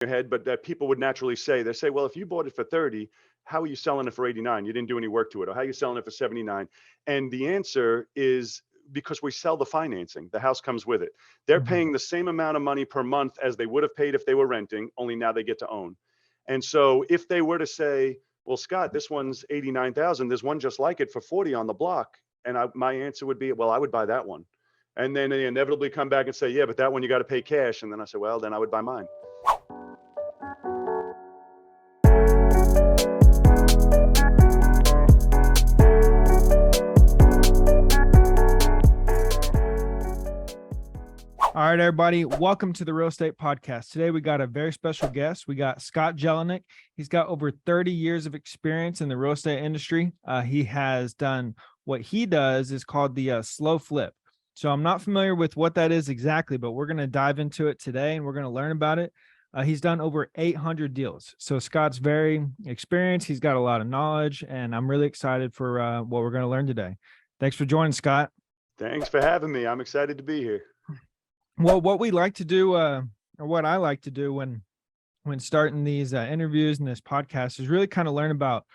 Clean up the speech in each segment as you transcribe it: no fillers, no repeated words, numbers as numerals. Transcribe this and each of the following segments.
your head, but that people would naturally say, they say, well, if you bought it for 30, how are you selling it for 89? You didn't do any work to it. Or how are you selling it for 79? And the answer is because we sell the financing. The house comes with it. They're Mhm. paying the same amount of money per month as they would have paid if they were renting, only now they get to own. And so if they were to say, well, Scott, this one's 89,000, there's one just like it for 40 on the block. And my answer would be, well, I would buy that one. And then they inevitably come back and say, yeah, but that one you got to pay cash. And then I say, well, then I would buy mine. All right, everybody. Welcome to the Real Estate Podcast. Today, we got a very special guest. We got Scott Jelinek. He's got over 30 years of experience in the real estate industry. He has done what he does is called the slow flip. So I'm not familiar with what that is exactly, but we're going to dive into it today and we're going to learn about it. He's done over 800 deals. So Scott's very experienced. He's got a lot of knowledge, and I'm really excited for what we're going to learn today. Thanks for joining, Scott. Thanks for having me. I'm excited to be here. Well, what we like to do, or what I like to do when starting these interviews and this podcast is really kind of learn about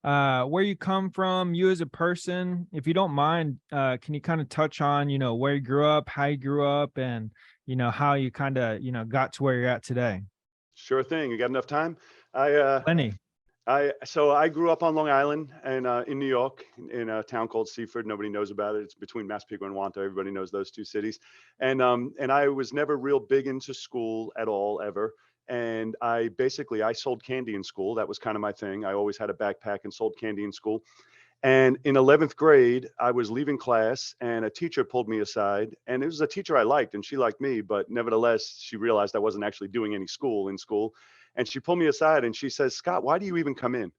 where you come from, you as a person. If you don't mind, can you kind of touch on, where you grew up, how you grew up, and, how you kind of, got to where you're at today? Sure thing. You got enough time? Lenny. So I grew up on Long Island and in New York, in a town called Seaford. Nobody knows about it. It's between Massapequa and Wantagh. Everybody knows those two cities. And I was never real big into school at all, ever. And I sold candy in school. That was kind of my thing. I always had a backpack and sold candy in school. And in 11th grade, I was leaving class and a teacher pulled me aside, and it was a teacher I liked and she liked me, but nevertheless, she realized I wasn't actually doing any school in school. And she pulled me aside and she says, Scott, why do you even come in?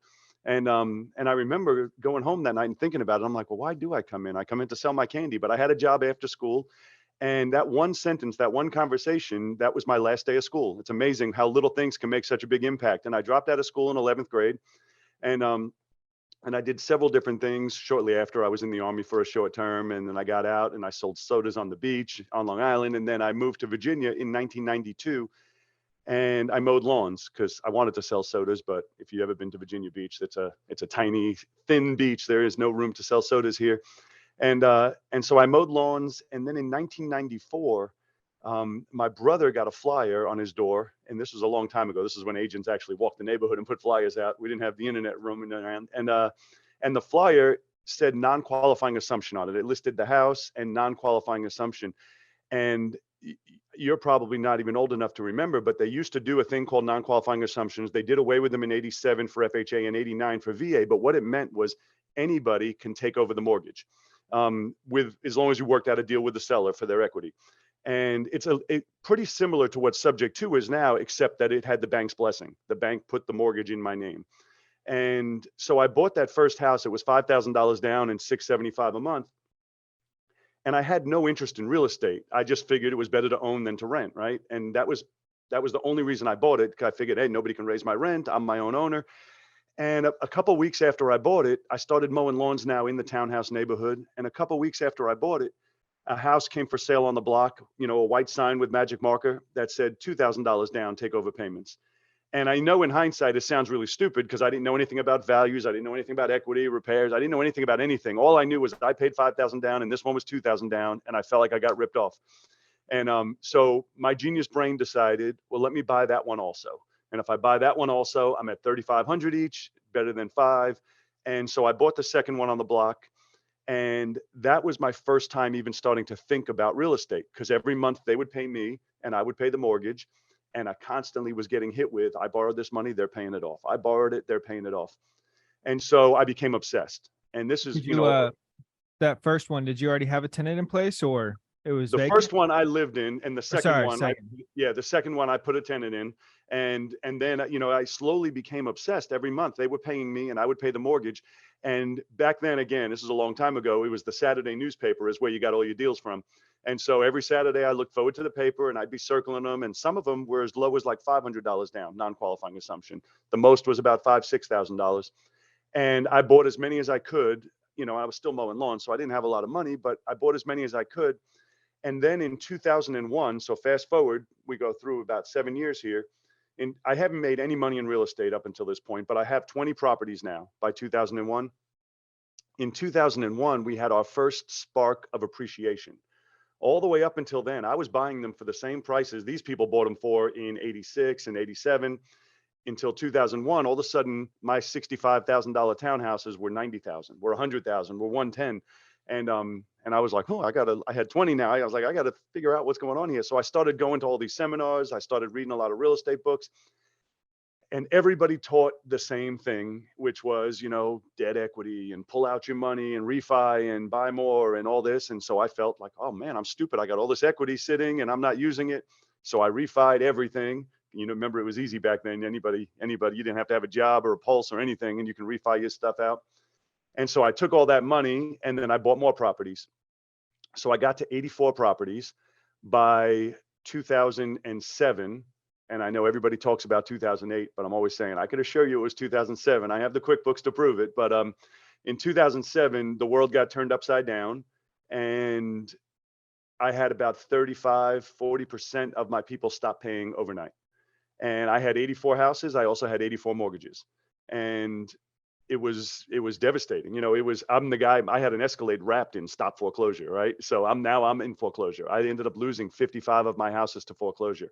And I remember going home that night and thinking about it. I'm like, well, why do I come in? I come in to sell my candy, but I had a job after school. And that one sentence, that one conversation, that was my last day of school. It's amazing how little things can make such a big impact. And I dropped out of school in 11th grade. And and I did several different things shortly after. I was in the Army for a short term, and then I got out and I sold sodas on the beach on Long Island. And then I moved to Virginia in 1992 and I mowed lawns because I wanted to sell sodas. But if you ever been to Virginia Beach, it's a tiny, thin beach. There is no room to sell sodas here. And so I mowed lawns. And then in 1994, my brother got a flyer on his door, and this was a long time ago. This is when agents actually walked the neighborhood and put flyers out. We didn't have the internet roaming around, and the flyer said non-qualifying assumption on it. It listed the house and non-qualifying assumption. And you're probably not even old enough to remember, but they used to do a thing called non-qualifying assumptions. They did away with them in 87 for FHA and 89 for VA. But what it meant was anybody can take over the mortgage with as long as you worked out a deal with the seller for their equity. And it's pretty similar to what Subject 2 is now, except that it had the bank's blessing. The bank put the mortgage in my name. And so I bought that first house. It was $5,000 down and $675 a month. And I had no interest in real estate. I just figured it was better to own than to rent, right? And that was the only reason I bought it. I figured, hey, nobody can raise my rent. I'm my own owner. And a couple of weeks after I bought it, I started mowing lawns now in the townhouse neighborhood. And a couple of weeks after I bought it, a house came for sale on the block, a white sign with magic marker that said $2,000 down, take over payments. And I know in hindsight, it sounds really stupid because I didn't know anything about values. I didn't know anything about equity, repairs. I didn't know anything about anything. All I knew was that I paid $5,000 down and this one was $2,000 down, and I felt like I got ripped off. And so my genius brain decided, well, let me buy that one also. And if I buy that one also, I'm at 3,500 each, better than 5. And so I bought the second one on the block. And that was my first time even starting to think about real estate, because every month they would pay me and I would pay the mortgage. And I constantly was getting hit with, I borrowed this money, they're paying it off. I borrowed it, they're paying it off. And so I became obsessed. And this is, Did you, that first one, did you already have a tenant in place, or it was the vacant? first one I lived in, and the second one, second. the second one I put a tenant in. And then, I slowly became obsessed. Every month they were paying me and I would pay the mortgage. And back then, again, this is a long time ago, it was the Saturday newspaper is where you got all your deals from. And so every Saturday I looked forward to the paper and I'd be circling them. And some of them were as low as like $500 down, non-qualifying assumption. The most was about $5,000, $6,000. And I bought as many as I could. I was still mowing lawns, so I didn't have a lot of money, but I bought as many as I could. And then in 2001, so fast forward, we go through about 7 years here. And I haven't made any money in real estate up until this point, but I have 20 properties now by 2001. In 2001, we had our first spark of appreciation. All the way up until then, I was buying them for the same prices these people bought them for in 86 and 87 until 2001. All of a sudden, my $65,000 townhouses were 90,000, were 100,000, were 110. And I was like, oh, I had 20 now. I was like, I got to figure out what's going on here. So I started going to all these seminars. I started reading a lot of real estate books. And everybody taught the same thing, which was, debt equity and pull out your money and refi and buy more and all this. And so I felt like, oh man, I'm stupid. I got all this equity sitting and I'm not using it. So I refied everything. Remember, it was easy back then. Anybody, you didn't have to have a job or a pulse or anything, and you can refi your stuff out. And so I took all that money and then I bought more properties. So I got to 84 properties by 2007. And I know everybody talks about 2008, but I'm always saying, I can assure you it was 2007. I have the QuickBooks to prove it. But in 2007, the world got turned upside down, and I had about 40% of my people stop paying overnight. And I had 84 houses. I also had 84 mortgages. And it was devastating. I'm the guy, I had an Escalade wrapped in stop foreclosure, right? So I'm in foreclosure. I ended up losing 55 of my houses to foreclosure.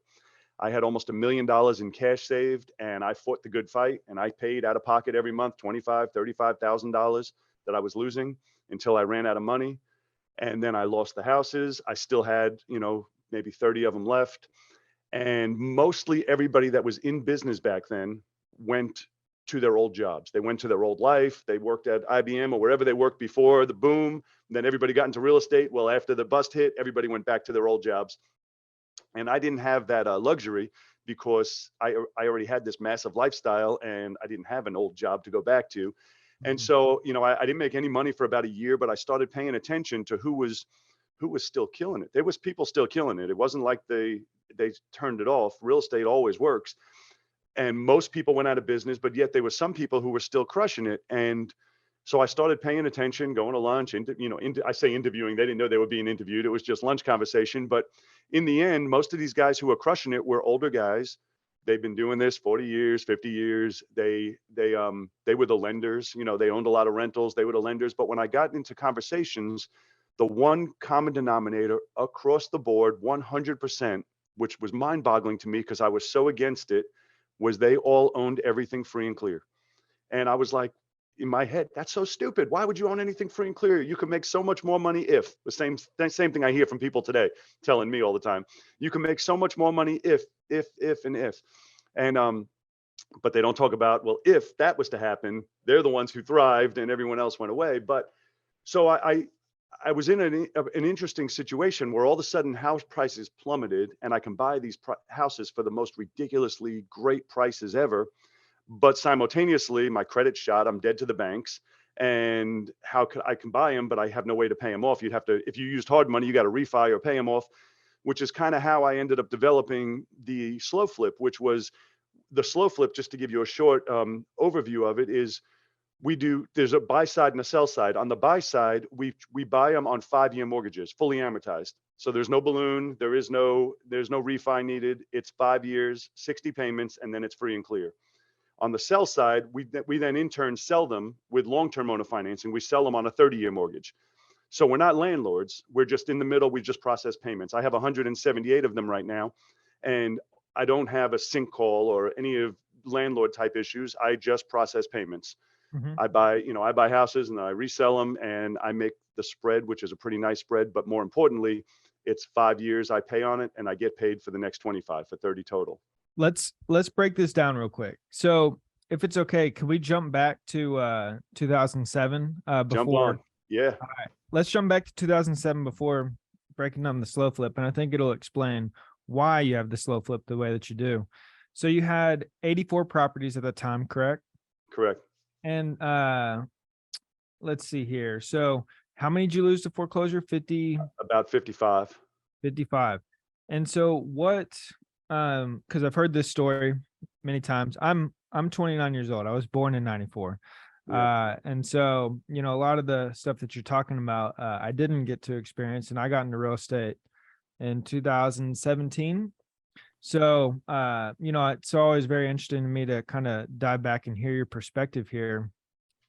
I had almost $1 million in cash saved, and I fought the good fight, and I paid out of pocket every month, $25,000, $35,000 that I was losing until I ran out of money. And then I lost the houses. I still had, maybe 30 of them left. And mostly everybody that was in business back then went to their old jobs. They went to their old life. They worked at IBM or wherever they worked before the boom. Then everybody got into real estate. Well, after the bust hit, everybody went back to their old jobs. And I didn't have that luxury because I already had this massive lifestyle and I didn't have an old job to go back to. And so, I didn't make any money for about a year, but I started paying attention to who was still killing it. There was people still killing it. It wasn't like they turned it off. Real estate always works. And most people went out of business, but yet there were some people who were still crushing it. And so I started paying attention, going to lunch, I say interviewing, they didn't know they were being interviewed. It was just lunch conversation. But in the end, most of these guys who were crushing it were older guys. They've been doing this 40 years, 50 years. They were the lenders, they owned a lot of rentals. They were the lenders. But when I got into conversations, the one common denominator across the board, 100%, which was mind boggling to me because I was so against it, was they all owned everything free and clear. And I was like, in my head, that's so stupid. Why would you own anything free and clear? You can make so much more money if, the same thing I hear from people today telling me all the time. You can make so much more money if. And but they don't talk about, well, if that was to happen, they're the ones who thrived and everyone else went away. But so I was in an interesting situation where all of a sudden house prices plummeted and I can buy these houses for the most ridiculously great prices ever. But simultaneously, my credit's shot. I'm dead to the banks. And I can buy them, but I have no way to pay them off. If you used hard money, you got to refi or pay them off, which is kind of how I ended up developing the slow flip, which was the slow flip. Just to give you a short overview of it is there's a buy side and a sell side. On the buy side, we buy them on 5-year mortgages, fully amortized. So there's no balloon, there's no refi needed. It's 5 years, 60 payments, and then it's free and clear. On the sell side, we then in turn sell them with long-term owner financing. We sell them on a 30-year mortgage. So we're not landlords. We're just in the middle. We just process payments. I have 178 of them right now, and I don't have a sync call or any of landlord type issues. I just process payments. Mm-hmm. I buy houses and then I resell them and I make the spread, which is a pretty nice spread. But more importantly, it's 5 years I pay on it and I get paid for the next 25 for 30 total. Let's break this down real quick. So if it's okay, can we jump back to 2007? Jump on. Yeah. All right. Let's jump back to 2007 before breaking down the slow flip. And I think it'll explain why you have the slow flip the way that you do. So you had 84 properties at the time, correct? Correct. And let's see here. So how many did you lose to foreclosure? 50? About 55. 55. And so what, because I've heard this story many times. I'm 29 years old. I was born in 94. Yeah. And so, a lot of the stuff that you're talking about, I didn't get to experience, and I got into real estate in 2017. So, it's always very interesting to me to kind of dive back and hear your perspective here.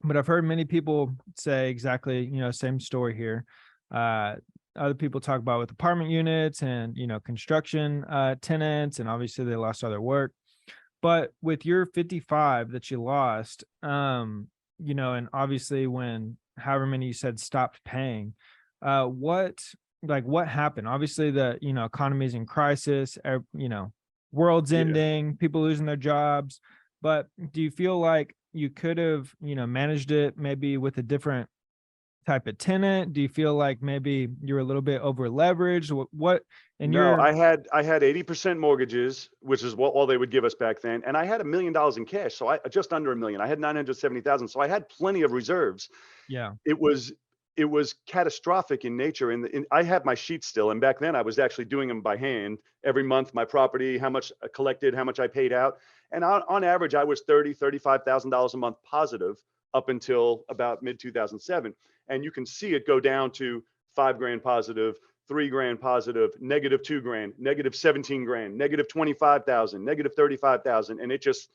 But I've heard many people say exactly, same story here. Uh, Other people talk about with apartment units and, construction tenants, and obviously they lost all their work. But with your 55 that you lost, and obviously when however many you said stopped paying, what happened? Obviously the, economy is in crisis, world's Yeah. ending, people losing their jobs. But do you feel like you could have, managed it maybe with a different type of tenant? Do you feel like maybe you're a little bit over leveraged? What and No, you're I had 80% mortgages, which is what all they would give us back then, and I had $1 million in cash, so I just under a million. I had 970,000, so I had plenty of reserves. yeah. It was it was catastrophic in nature. I have my sheets still, and back then I was actually doing them by hand every month. My property, how much I collected, how much I paid out, and on average, I was $35,000 a month positive up until about mid 2007. And you can see it go down to 5 grand positive, 3 grand positive, negative 2 grand, negative 17 grand, negative 25,000, negative 35,000, and it just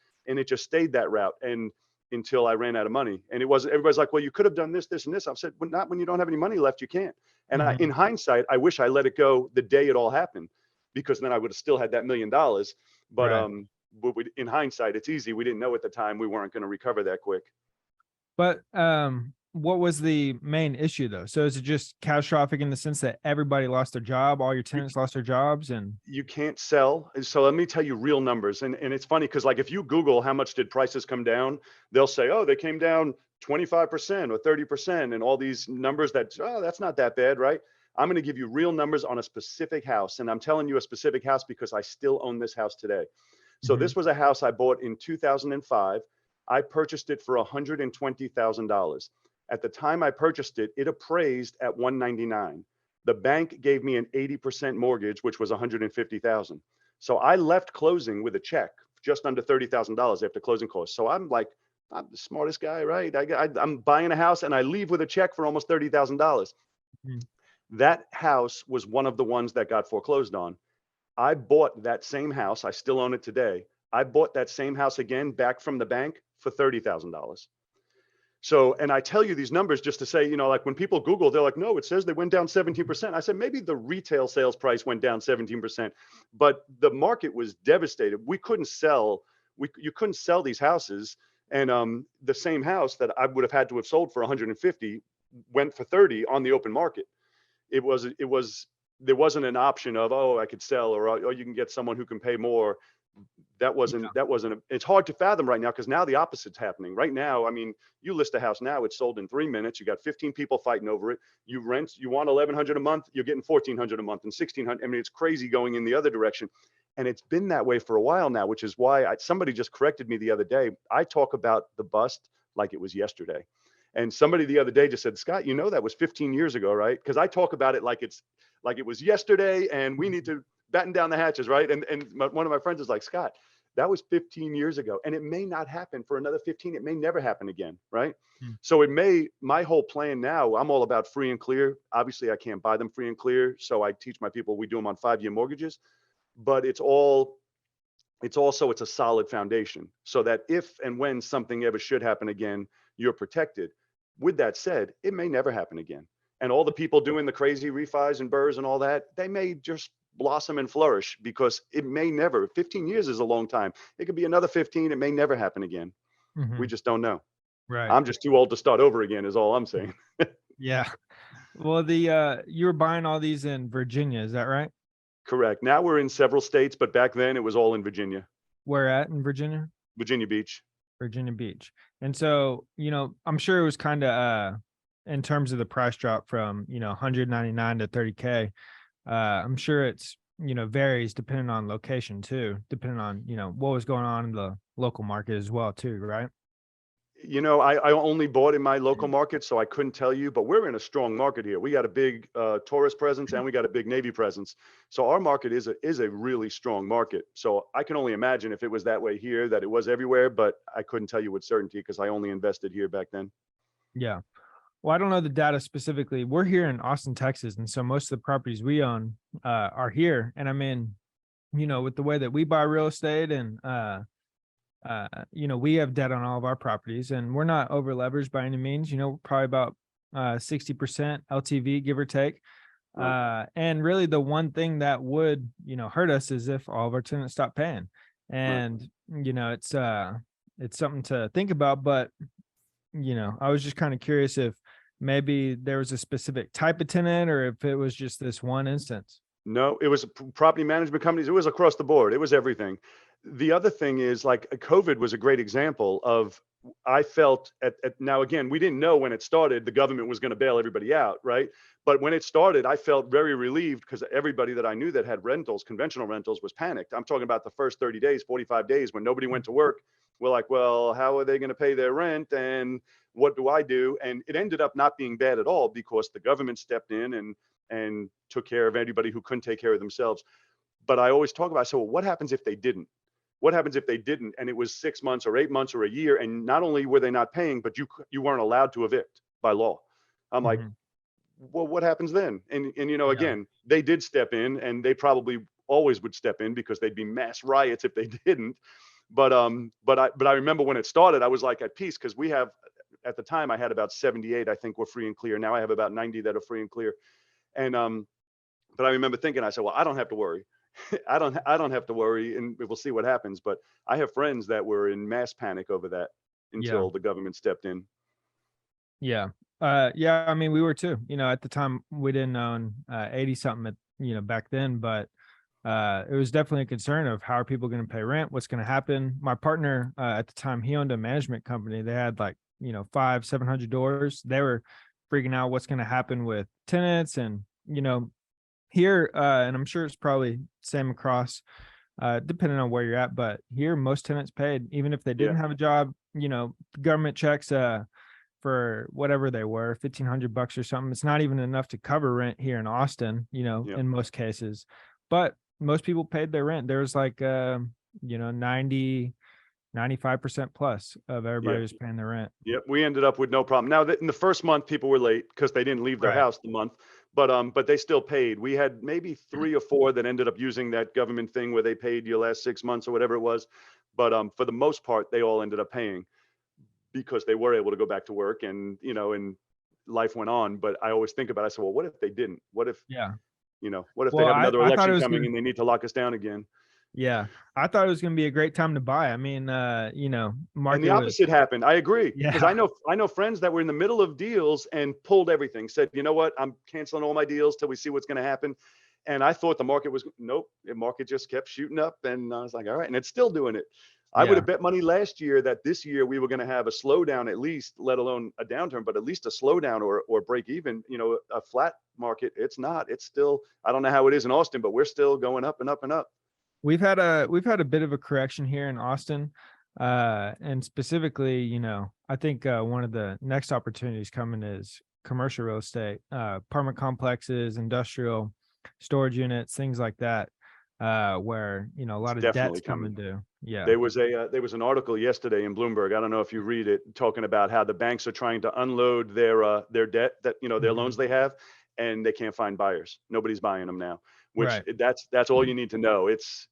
stayed that route. And until I ran out of money. And it wasn't, everybody's like, well, you could have done this, this, and this. I've said, well, not when you don't have any money left, you can't. And in Mhm. hindsight, I wish I let it go the day it all happened, because then I would have still had that $1 million. But Right. in hindsight, it's easy. We didn't know at the time we weren't going to recover that quick. But what was the main issue though? So is it just catastrophic in the sense that everybody lost their job, all your You tenants lost their jobs, and you can't sell. So let me tell you real numbers. And it's funny because, like, if you Google how much did prices come down, they'll say, oh, they came down 25% or 30%, and all these numbers that, oh, that's not that bad, right? I'm going to give you real numbers on a specific house. And I'm telling you a specific house because I still own this house today. So Mhm. this was a house I bought in 2005. I purchased it for $120,000. At the time I purchased it, it appraised at 199. The bank gave me an 80% mortgage, which was 150,000. So I left closing with a check just under $30,000 after closing costs. So I'm like, I'm the smartest guy, right? I'm buying a house and I leave with a check for almost $30,000. Mhm. That house was one of the ones that got foreclosed on. I bought that same house. I still own it today. I bought that same house again back from the bank for $30,000. So, and I tell you these numbers just to say, like when people Google, they're like, no, it says they went down 17%. I said, maybe the retail sales price went down 17%, but the market was devastated. We couldn't sell, you couldn't sell these houses. And the same house that I would have had to have sold for 150 went for 30 on the open market. There wasn't an option of, oh, I could sell, or oh, you can get someone who can pay more. It's hard to fathom right now, because now the opposite's happening right now. I mean, you list a house now, it's sold in 3 minutes. You got 15 people fighting over it. You want 1,100 a month, you're getting 1,400 a month and 1,600. I mean, it's crazy going in the other direction. And it's been that way for a while now, which is why somebody just corrected me the other day. I talk about the bust like it was yesterday. And somebody the other day just said, Scott, that was 15 years ago, right? Because I talk about it like it was yesterday, and we need to batten down the hatches, right? And one of my friends is like, Scott, that was 15 years ago, and it may not happen for another 15. It may never happen again, right? Mhm. So my whole plan now, I'm all about free and clear. Obviously, I can't buy them free and clear. So I teach my people, we do them on 5-year mortgages, but it's a solid foundation so that if and when something ever should happen again, you're protected. With that said, it may never happen again. And all the people doing the crazy refis and burrs and all that, they may just blossom and flourish, because it may never. 15 years is a long time. It could be another 15. It may never happen again. We Mhm. just don't know. Right. I'm just too old to start over again, is all I'm saying. Yeah. Well, you were buying all these in Virginia, is that right? Correct. Now we're in several states, but back then it was all in Virginia, Where at in Virginia? Virginia Beach. Virginia Beach. And so, I'm sure it was kind of in terms of the price drop from, 199 to 30K. I'm sure it's, varies depending on location too, depending on, what was going on in the local market as well too, right? I only bought in my local market, so I couldn't tell you, but we're in a strong market here. We got a big tourist presence, and we got a big Navy presence. So our market is a really strong market. So I can only imagine if it was that way here, that it was everywhere, but I couldn't tell you with certainty because I only invested here back then. Yeah. Well, I don't know the data specifically. We're here in Austin, Texas, and so most of the properties we own are here. And I mean, with the way that we buy real estate and, we have debt on all of our properties and we're not over leveraged by any means, probably about 60% LTV, give or take. Right. And really the one thing that would, hurt us is if all of our tenants stop paying. Right. And, it's something to think about, but, I was just kind of curious if maybe there was a specific type of tenant or if it was just this one instance. No, it was property management companies. It was across the board. It was everything. The other thing is like COVID was a great example of, I felt now again, we didn't know when it started, the government was going to bail everybody out. Right. But when it started, I felt very relieved because everybody that I knew that had rentals, conventional rentals, was panicked. I'm talking about the first 30 days, 45 days when nobody went to work. We're like, well, how are they going to pay their rent? And what do I do? And it ended up not being bad at all because the government stepped in and took care of anybody who couldn't take care of themselves. But I always talk about, so what happens if they didn't? What happens if they didn't? And it was 6 months or 8 months or a year. And not only were they not paying, but you weren't allowed to evict by law. I'm like, Mhm. well, what happens then? And Yeah. again, they did step in and they probably always would step in because they'd be mass riots if they didn't. But I remember when it started, I was like at peace because we have, at the time I had about 78, I think, were free and clear. Now I have about 90 that are free and clear. And but I remember thinking, I said, well, I don't have to worry. I don't have to worry, and we'll see what happens. But I have friends that were in mass panic over that Yeah. until the government stepped in. Yeah. Yeah, I mean, we were too, at the time we didn't own 80 something at, back then, but it was definitely a concern of how are people going to pay rent? What's going to happen? My partner at the time, he owned a management company. They had like, 700 doors. They were freaking out what's going to happen with tenants and, here, and I'm sure it's probably same across, depending on where you're at, but here most tenants paid, even if they Yeah, didn't have a job, government checks, for whatever they were, 1,500 bucks or something. It's not even enough to cover rent here in Austin, yeah, in most cases. But most people paid their rent. There was like 90, 95% plus of yeah. everybody was paying their rent. Yep, we ended up with no problem. Now, in the first month, people were late because they didn't leave their Right. house the month, but they still paid. We had maybe 3 or 4 that ended up using that government thing where they paid your last 6 months or whatever it was. But for the most part, they all ended up paying because they were able to go back to work and life went on. But I always think about it, I said, well, what if they didn't? Yeah. What if they Well, have I, another I thought it election was coming gonna and they need to lock us down again? yeah. I thought it was gonna be a great time to buy. I mean, And the market was opposite happened. I agree because I yeah. know I know friends that were in the middle of deals and pulled everything. Said, you know what, I'm canceling all my deals till we see what's going to happen. And I thought the market was nope. The market just kept shooting up, and I was like, all right, and it's still doing it. I would Yeah. have bet money last year that this year we were going to have a slowdown at least, let alone a downturn, but at least a slowdown or break even. A flat market. It's not. It's still. I don't know how it is in Austin, but we're still going up and up and up. We've had a bit of a correction here in Austin. And specifically, I think one of the next opportunities coming is commercial real estate, apartment complexes, industrial storage units, things like that, where, a It's lot of debt's definitely coming. coming due. Yeah. There was an article yesterday in Bloomberg. I don't know if you read it, talking about how the banks are trying to unload their debt, that their Mhm. loans they have, and they can't find buyers. Nobody's buying them now. Which Right. that's all you need to know. It's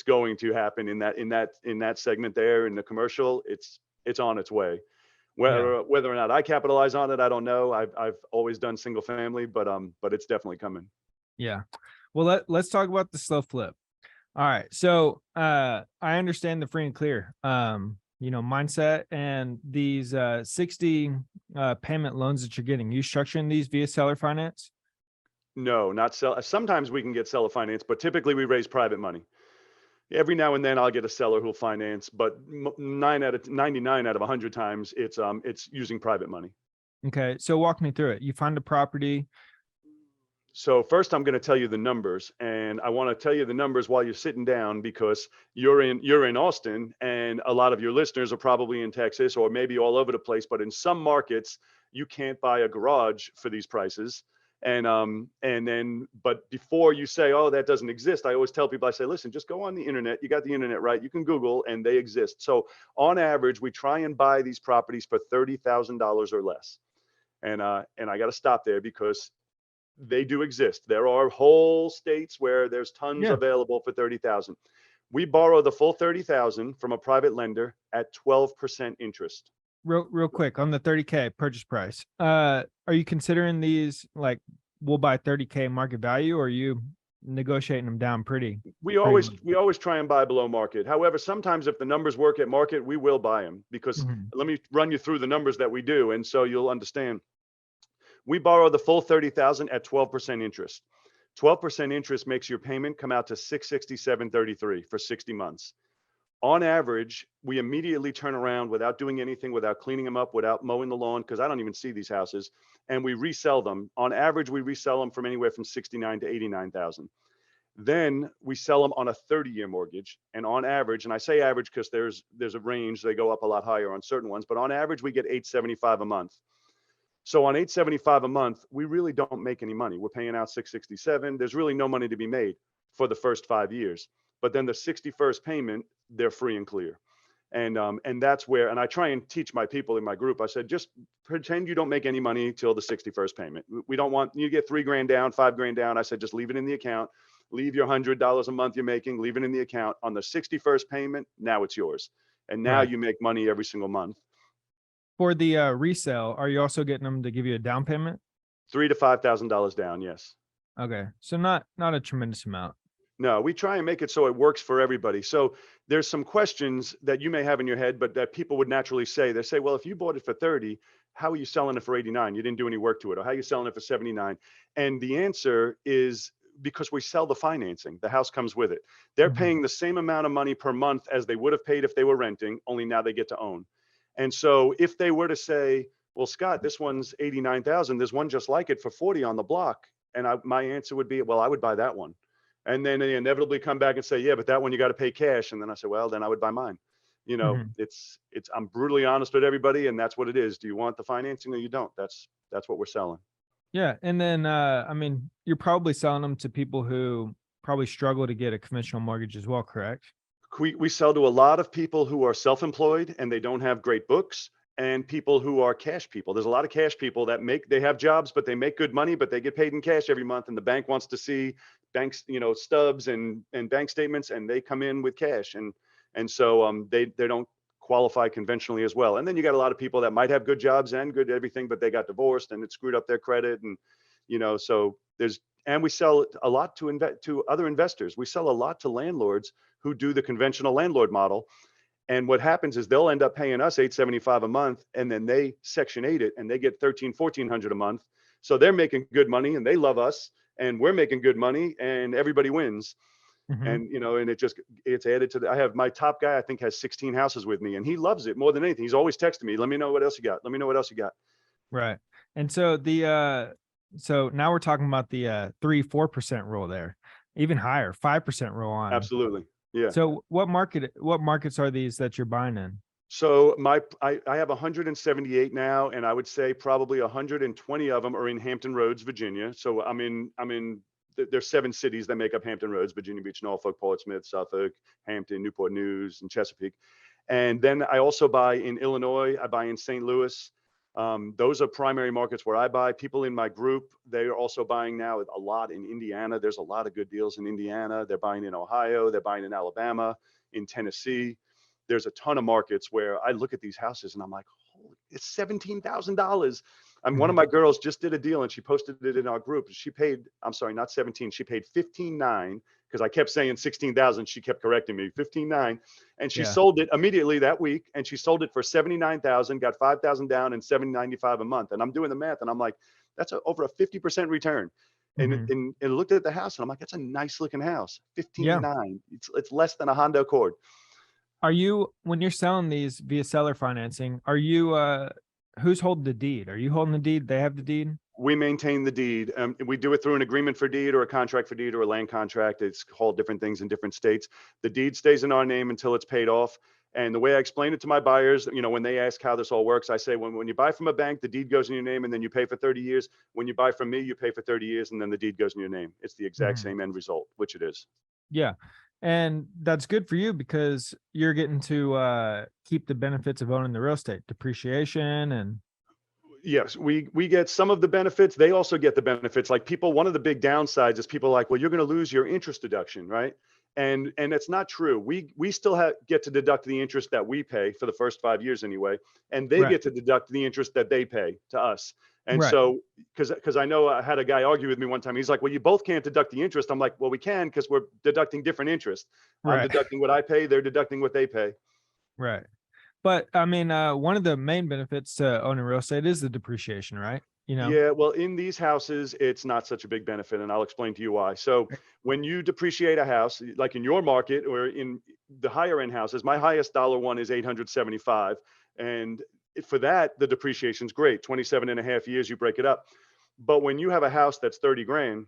going to happen in that segment there in the commercial. It's on its way. Yeah. Whether or not I capitalize on it, I don't know. I've always done single family, but it's definitely coming. Yeah. Well, let's talk about the slow flip. All right. So I understand the free and clear mindset and these 60 payment loans that you're getting. You structuring these via seller finance? No, not sell. Sometimes we can get seller finance, but typically we raise private money. Every now and then I'll get a seller who'll finance, but 99 out of 100 times it's using private money. Okay. So walk me through it. You find a property. So first I'm going to tell you the numbers, and I want to tell you the numbers while you're sitting down because you're in Austin and a lot of your listeners are probably in Texas or maybe all over the place, but in some markets you can't buy a garage for these prices. And then but before you say, oh, that doesn't exist, I always tell people, I say, listen, just go on the internet. You got the internet, right? You can Google and they exist. So on average we try and buy these properties for $30,000 or less. And I got to stop there because They do exist. There are whole states where there's tons Yeah. available for 30,000. We borrow the full 30,000 from a private lender at 12% interest. Real quick on the 30K purchase price. Are you considering these like we'll buy 30K market value, or are you negotiating them down pretty? We always try and buy below market. However, sometimes if the numbers work at market, we will buy them, because Mhm. let me run you through the numbers that we do, and so you'll understand. We borrow the full 30,000 at 12% interest. 12% interest makes your payment come out to 667.33 for 60 months. On average, we immediately turn around without doing anything, without cleaning them up, without mowing the lawn, because I don't even see these houses, and we resell them. On average, we resell them from anywhere from 69 to 89,000. Then we sell them on a 30-year mortgage, and on average, and I say average because there's a range, they go up a lot higher on certain ones, but on average we get 875 a month. So on 875 a month, we really don't make any money. We're paying out 667. There's really no money to be made for the first 5 years. But then the 61st payment, they're free and clear. And that's where, and I try and teach my people in my group. I said, just pretend you don't make any money till the 61st payment. We don't want you to get $3,000 down, $5,000 down. I said, just leave it in the account. Leave your $100 a month you're making, leave it in the account. On the 61st payment, now it's yours. And now Right. you make money every single month. For the resale, are you also getting them to give you a down payment? $3,000 to $5,000 down, yes. Okay, so not a tremendous amount. No, we try and make it so it works for everybody. So there's some questions that you may have in your head, but that people would naturally say. They say, well, if you bought it for 30, how are you selling it for 89? You didn't do any work to it. Or how are you selling it for 79? And the answer is because we sell the financing. The house comes with it. They're Mhm. paying the same amount of money per month as they would have paid if they were renting, only now they get to own. And so if they were to say, well, Scott, this one's 89,000, there's one just like it for 40 on the block. And my answer would be, well, I would buy that one. And then they inevitably come back and say, yeah, but that one you got to pay cash. And then I say, well, then I would buy mine. Mhm. I'm brutally honest with everybody, and that's what it is. Do you want the financing or you don't? That's what we're selling. Yeah, and then I mean, you're probably selling them to people who probably struggle to get a conventional mortgage as well, correct? We sell to a lot of people who are self-employed and they don't have great books, and people who are cash people. There's a lot of cash people that they have jobs, but they make good money, but they get paid in cash every month. And the bank wants to see banks, stubs and bank statements, and they come in with cash. And so they don't qualify conventionally as well. And then you got a lot of people that might have good jobs and good everything, but they got divorced and it screwed up their credit. And, so and we sell a lot to other investors. We sell a lot to landlords who do the conventional landlord model. And what happens is they'll end up paying us 875 a month, and then they Section 8 it and they get 1,400 a month. So they're making good money and they love us, and we're making good money, and everybody wins. Mhm. And it's added to I have my top guy, I think, has 16 houses with me, and he loves it more than anything. He's always texting me, let me know what else you got. Let me know what else you got. Right. And so so now we're talking about the 3-4% rule there, even higher, 5% rule on. Absolutely. Yeah. So what markets are these that you're buying in? So I have 178 now, and I would say probably 120 of them are in Hampton Roads, Virginia. So there's 7 cities that make up Hampton Roads: Virginia Beach, Norfolk, Portsmouth, Suffolk, Hampton, Newport News, and Chesapeake. And then I also buy in Illinois. I buy in St. Louis. Those are primary markets where I buy. People in my group, they are also buying now a lot in Indiana. There's a lot of good deals in Indiana. They're buying in Ohio. They're buying in Alabama, in Tennessee. There's a ton of markets where I look at these houses and I'm like, holy, it's $17,000. And one of Mhm. my girls just did a deal and she posted it in our group. She paid, I'm sorry, not 17. She paid 15.9, because I kept saying 16,000. She kept correcting me, 15.9. And she Yeah. sold it immediately that week. And she sold it for 79,000, got 5,000 down and 795 a month. And I'm doing the math and I'm like, that's over a 50% return. Mhm. And looked at the house and I'm like, that's a nice looking house. Yeah. 15.9. It's less than a Honda Accord. Are you, when you're selling these via seller financing, are you who's holding the deed? Are you holding the deed? They have the deed? We maintain the deed. We do it through an agreement for deed or a contract for deed or a land contract. It's called different things in different states. The deed stays in our name until it's paid off. And the way I explain it to my buyers, when they ask how this all works, I say, when you buy from a bank, the deed goes in your name and then you pay for 30 years. When you buy from me, you pay for 30 years and then the deed goes in your name. It's the exact Mhm. same end result, which it is. Yeah. And that's good for you because you're getting to keep the benefits of owning the real estate, depreciation and Yes, we get some of the benefits. They also get the benefits. Like people, one of the big downsides is people are like, well, you're going to lose your interest deduction, right? And it's not true. We still get to deduct the interest that we pay for the first 5 years anyway, and they Right. get to deduct the interest that they pay to us. And Right. so, because I know I had a guy argue with me one time. He's like, well, you both can't deduct the interest. I'm like, well, we can because we're deducting different interest. I'm Right. deducting what I pay. They're deducting what they pay. Right. But I mean, one of the main benefits to owning real estate is the depreciation, right? You know? Yeah, well, in these houses, it's not such a big benefit, and I'll explain to you why. So, when you depreciate a house, like in your market or in the higher end houses, my highest dollar one is 875, and for that, the depreciation's great. 27 and a half years, you break it up. But when you have a house that's 30 grand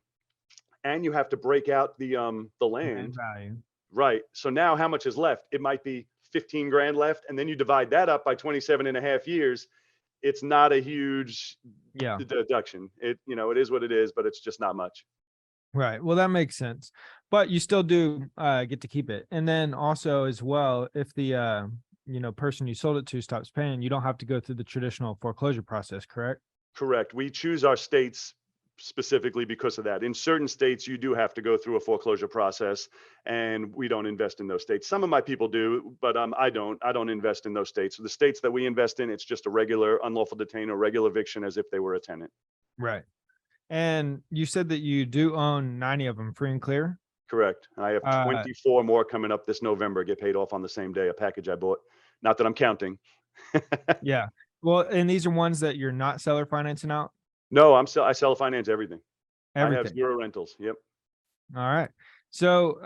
and you have to break out the Land land, value. right? So now how much is left? It might be 15 grand left, and then you divide that up by 27 and a half years. It's not a huge Yeah. deduction. It is what it is, but it's just not much. Right. Well, that makes sense. But you still do get to keep it. And then also as well, if the person you sold it to stops paying, you don't have to go through the traditional foreclosure process, correct? Correct. We choose our states specifically because of that. In certain states, you do have to go through a foreclosure process, and we don't invest in those states. Some of my people do, but I don't. I don't invest in those states. So the states that we invest in, it's just a regular unlawful detainer, regular eviction, as if they were a tenant. Right. And you said that you do own 90 of them free and clear. Correct. I have Uh 24 more coming up this November. Get paid off on the same day. A package I bought. Not that I'm counting. yeah. Well, and these are ones that you're not seller financing out, No, I sell finance everything. I have everything. 0 rentals. Yep. All right. So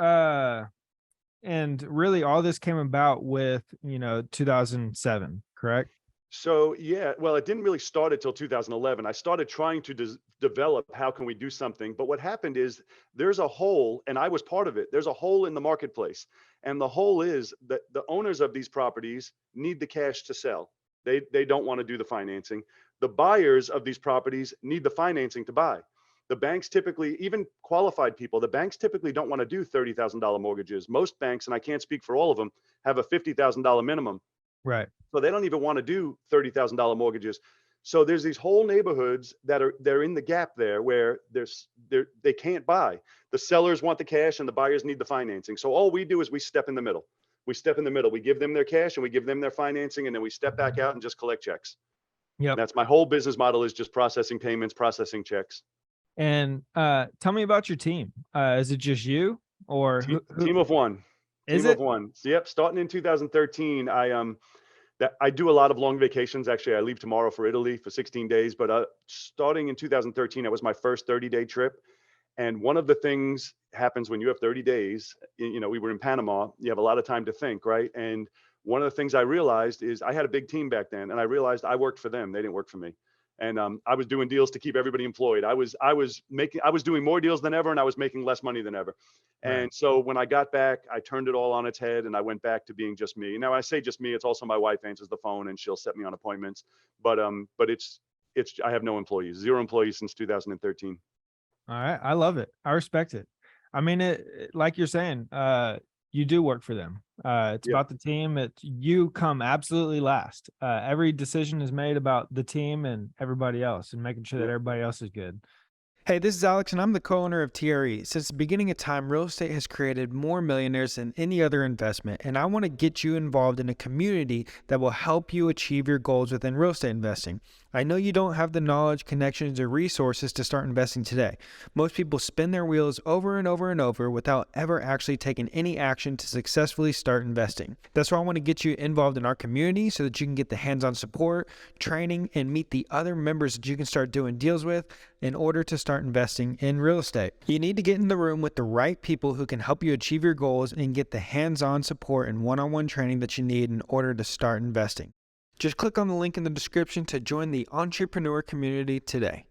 and really all this came about with, 2007, correct? So yeah, well, it didn't really start until 2011. I started trying to develop how can we do something, but what happened is there's a hole, and I was part of it. There's a hole in the marketplace, and the hole is that the owners of these properties need the cash to sell. They don't want to do the financing. The buyers of these properties need the financing to buy. The banks typically, even qualified people, the banks typically don't want to do $30,000 mortgages. Most banks, and I can't speak for all of them, have a $50,000 minimum. Right. So they don't even want to do $30,000 mortgages. So there's these whole neighborhoods they're in the gap there where they can't buy. The sellers want the cash and the buyers need the financing. So all we do is we step in the middle. We step in the middle. We give them their cash and we give them their financing, and then we step back out and just collect checks. Yep. That's my whole business model, is just processing payments, processing checks. And tell me about your team. Is it just you or Team of one. is Team of it? one. So, yep. Starting in 2013, I do a lot of long vacations. Actually, I leave tomorrow for Italy for 16 days. But starting in 2013, it was my first 30-day trip. And one of the things happens when you have 30 days. We were in Panama. You have a lot of time to think, right? And one of the things I realized is I had a big team back then, and I realized I worked for them. They didn't work for me. And I was doing deals to keep everybody employed. I was doing more deals than ever, and I was making less money than ever. Right. And so when I got back, I turned it all on its head, and I went back to being just me. Now I say just me. It's also my wife answers the phone, and she'll set me on appointments. But it's I have no employees, 0 employees since 2013. All right. I love it. I respect it. I mean, like you're saying, you do work for them. It's Yeah. about the team. You come absolutely last. Every decision is made about the team and everybody else and making sure that Yeah. everybody else is good. Hey, this is Alex, and I'm the co-owner of TRE. Since the beginning of time, real estate has created more millionaires than any other investment, and I want to get you involved in a community that will help you achieve your goals within real estate investing. I know you don't have the knowledge, connections, or resources to start investing today. Most people spin their wheels over and over and over without ever actually taking any action to successfully start investing. That's why I want to get you involved in our community so that you can get the hands-on support, training, and meet the other members that you can start doing deals with in order to start investing in real estate. You need to get in the room with the right people who can help you achieve your goals and get the hands-on support and one-on-one training that you need in order to start investing. Just click on the link in the description to join the entrepreneur community today.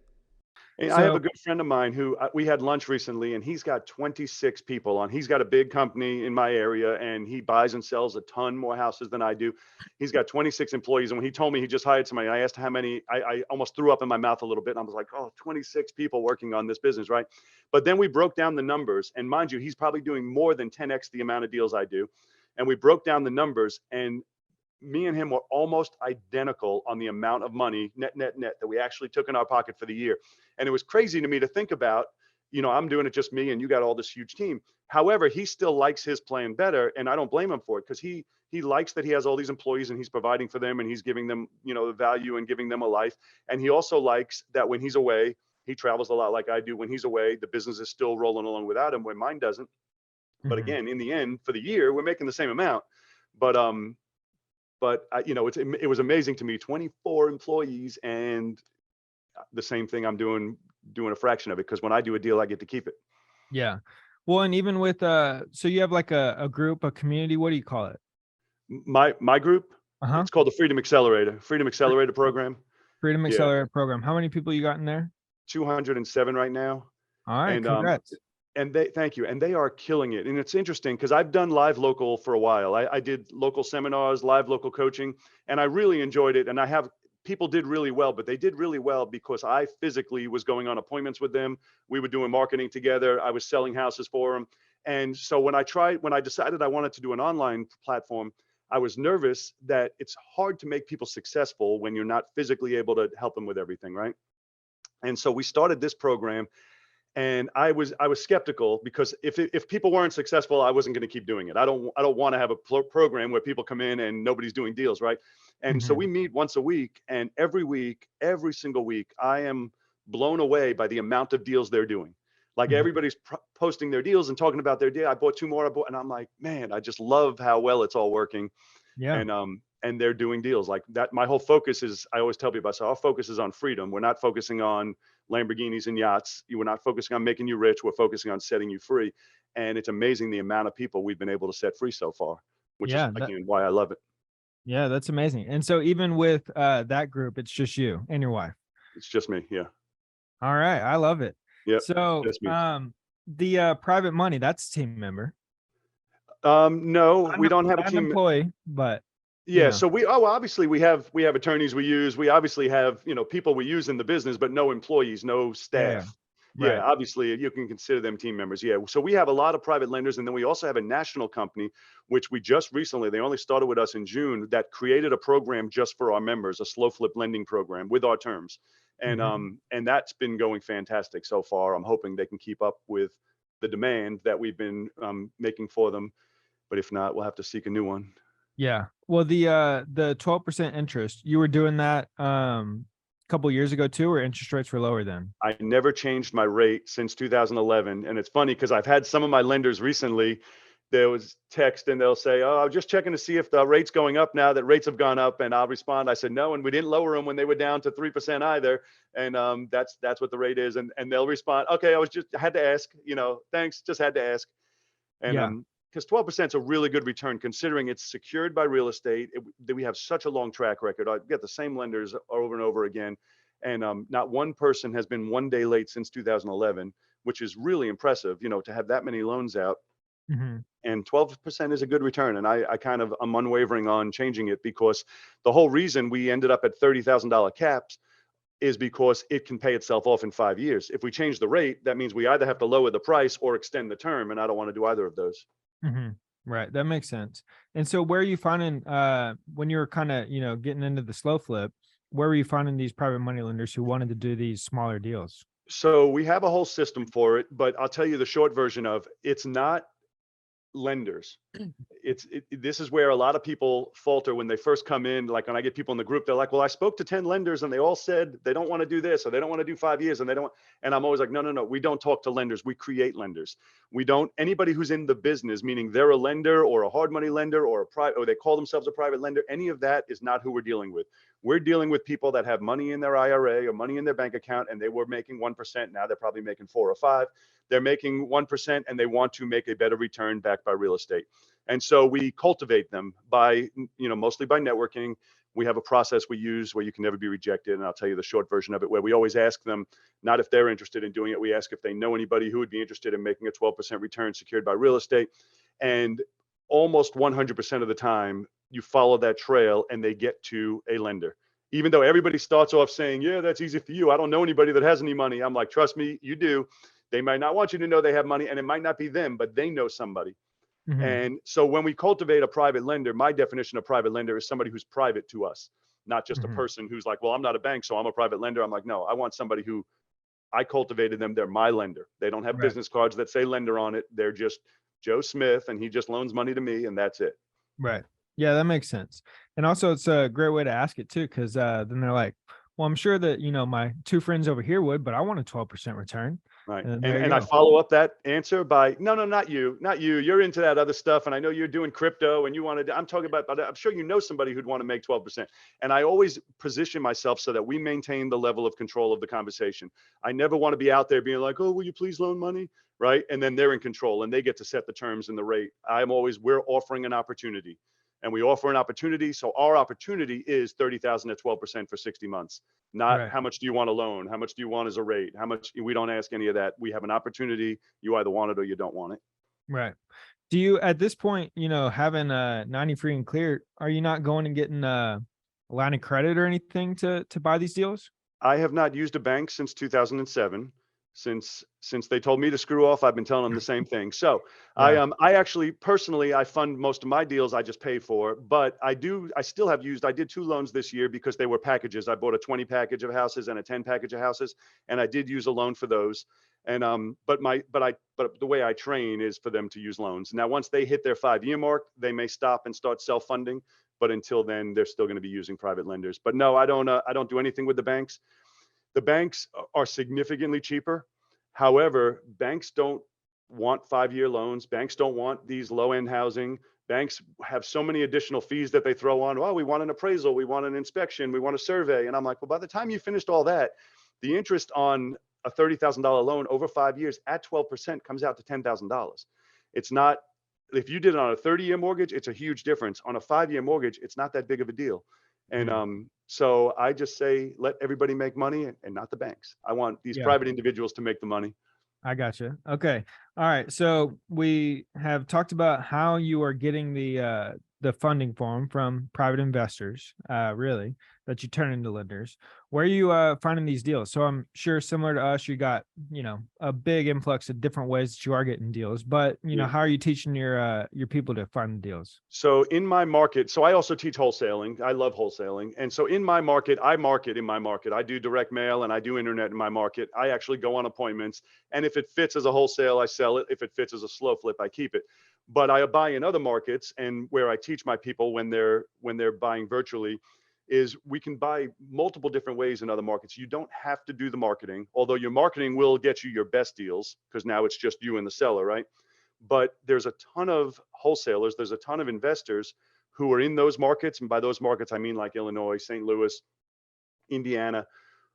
And I have a good friend of mine who we had lunch recently, and he's got 26 people on. He's got a big company in my area, and he buys and sells a ton more houses than I do. He's got 26 employees. And when he told me he just hired somebody, I asked how many, I almost threw up in my mouth a little bit. And I was like, oh, 26 people working on this business, right? But then we broke down the numbers. And mind you, he's probably doing more than 10x the amount of deals I do. And we broke down the numbers, and me and him were almost identical on the amount of money, net that we actually took in our pocket for the year. And it was crazy to me to think about, I'm doing it just me and you got all this huge team. However, he still likes his plan better, and I don't blame him for it, because he likes that he has all these employees and he's providing for them and he's giving them, the value and giving them a life. And he also likes that when he's away, he travels a lot like I do. When he's away, the business is still rolling along without him when mine doesn't. But again, in the end, for the year, we're making the same amount. But it was amazing to me, 24 employees, and the same thing I'm doing a fraction of it, because when I do a deal, I get to keep it. Yeah. Well, and even with so you have like a group, a community, what do you call it? My group, it's called the Freedom Accelerator program. Freedom Accelerator program. How many people you got in there? 207 right now. All right, and congrats. And thank you. And they are killing it. And it's interesting because I've done live local for a while. I did local seminars, live local coaching, and I really enjoyed it. And people did really well, but they did really well because I physically was going on appointments with them. We were doing marketing together. I was selling houses for them. And so when I decided I wanted to do an online platform, I was nervous that it's hard to make people successful when you're not physically able to help them with everything, right? And so we started this program. And I was skeptical, because if people weren't successful, I wasn't going to keep doing it. I don't want to have a program where people come in and nobody's doing deals, right? And so we meet once a week, and every single week, I am blown away by the amount of deals they're doing. Like everybody's posting their deals and talking about their deal. I bought 2 more, and I'm like, man, I just love how well it's all working. Yeah. And they're doing deals like that. My whole focus is, I always tell people, our focus is on freedom. We're not focusing on Lamborghinis and yachts. We're not focusing on making you rich. We're focusing on setting you free. And it's amazing the amount of people we've been able to set free so far, which is again why I love it. Yeah, that's amazing. And so even with that group, it's just you and your wife. It's just me. Yeah. All right. I love it. Yeah. So the private money, that's a team member. No, we don't have a team employee, but yeah. So obviously we have attorneys we use. We obviously have, people we use in the business, but no employees, no staff. Yeah. Right. Obviously you can consider them team members. Yeah. So we have a lot of private lenders. And then we also have a national company, which we just recently, they only started with us in June, that created a program just for our members, a slow flip lending program with our terms. And, and that's been going fantastic so far. I'm hoping they can keep up with the demand that we've been making for them. But if not, we'll have to seek a new one. Yeah. Well, the 12% interest, you were doing that a couple years ago too, or interest rates were lower then? I never changed my rate since 2011. And it's funny because I've had some of my lenders recently, there was text and they'll say, oh, I'm just checking to see if the rate's going up now that rates have gone up. And I'll respond, I said, no, and we didn't lower them when they were down to 3% either. And that's what the rate is. And they'll respond, okay, I had to ask, thanks, just had to ask. And because 12% is a really good return, considering it's secured by real estate. We have such a long track record. I get the same lenders over and over again. And not one person has been one day late since 2011, which is really impressive, to have that many loans out. And 12% is a good return. And I'm unwavering on changing it, because the whole reason we ended up at $30,000 caps is because it can pay itself off in 5 years. If we change the rate, that means we either have to lower the price or extend the term. And I don't want to do either of those. Right. That makes sense. And so where are you finding, when you were kind of, getting into the slow flip, where were you finding these private money lenders who wanted to do these smaller deals? So we have a whole system for it, but I'll tell you the short version of it's not lenders. This is where a lot of people falter when they first come in. Like when I get people in the group, they're like, well, I spoke to 10 lenders and they all said they don't want to do this, or they don't want to do 5 years, and and I'm always like, no, we don't talk to lenders. We create lenders. Anybody who's in the business, meaning they're a lender or a hard money lender or or they call themselves a private lender, any of that is not who we're dealing with. We're dealing with people that have money in their IRA or money in their bank account, and they were making 1%. Now they're probably making 4 or 5. They're making 1% and they want to make a better return backed by real estate. And so we cultivate them by, mostly by networking. We have a process we use where you can never be rejected. And I'll tell you the short version of it, where we always ask them, not if they're interested in doing it. We ask if they know anybody who would be interested in making a 12% return secured by real estate. And almost 100% of the time, you follow that trail and they get to a lender. Even though everybody starts off saying, yeah, that's easy for you. I don't know anybody that has any money. I'm like, trust me, you do. They might not want you to know they have money, and it might not be them, but they know somebody. And so when we cultivate a private lender, my definition of private lender is somebody who's private to us, not just a person who's like, well, I'm not a bank, so I'm a private lender. I'm like, no, I want somebody who I cultivated them. They're my lender. They don't have Right. business cards that say lender on it. They're just Joe Smith, and he just loans money to me, and that's it. Right. Yeah, that makes sense. And also it's a great way to ask it too, because then they're like, well, I'm sure that, my two friends over here would, but I want a 12% return. Right. And And there you I go. follow up that answer by, no, not you. You're into that other stuff. And I know you're doing crypto and you want to, I'm talking about, but I'm sure you know somebody who'd want to make 12%. And I always position myself so that we maintain the level of control of the conversation. I never want to be out there being like, oh, will you please loan money? Right. And then they're in control and they get to set the terms and the rate. We're offering an opportunity. And we offer an opportunity. So our opportunity is 30,000 at 12% for 60 months. Not Right. how much do you want to loan? How much do you want as a rate? How much? We don't ask any of that. We have an opportunity. You either want it or you don't want it. Right. Do you, at this point, having 90 free and clear, are you not going and getting a line of credit or anything to buy these deals? I have not used a bank since 2007. Since they told me to screw off, I've been telling them the same thing. So Yeah. I actually personally, I fund most of my deals. I just pay for, but I still have used, I did 2 loans this year because they were packages. I bought a 20 package of houses and a 10 package of houses. And I did use a loan for those. And, but the way I train is for them to use loans. Now, once they hit their 5-year mark, they may stop and start self-funding. But until then, they're still going to be using private lenders. But no, I don't do anything with the banks. The banks are significantly cheaper. However, banks don't want 5-year loans. Banks don't want these low-end housing. Banks have so many additional fees that they throw on. Oh, we want an appraisal. We want an inspection. We want a survey. And I'm like, well, by the time you finished all that, the interest on a $30,000 loan over 5 years at 12% comes out to $10,000. It's not, if you did it on a 30-year mortgage, it's a huge difference. On a 5-year mortgage, it's not that big of a deal. And so I just say, let everybody make money and not the banks. I want these Yeah. private individuals to make the money. I got you. Okay. All right. So we have talked about how you are getting the funding for them from private investors, really, that you turn into lenders. Where are you finding these deals? So I'm sure similar to us, you got, a big influx of different ways that you are getting deals, but Yeah. how are you teaching your people to find the deals? So in my market, so I also teach wholesaling. I love wholesaling. And so in my market, I market in my market. I do direct mail and I do internet in my market. I actually go on appointments. And if it fits as a wholesale, I sell it. If it fits as a slow flip, I keep it. But I buy in other markets, and where I teach my people when they're buying virtually is we can buy multiple different ways in other markets. You don't have to do the marketing, although your marketing will get you your best deals because now it's just you and the seller, right? But there's a ton of wholesalers, there's a ton of investors who are in those markets. And by those markets, I mean like Illinois, St. Louis, Indiana,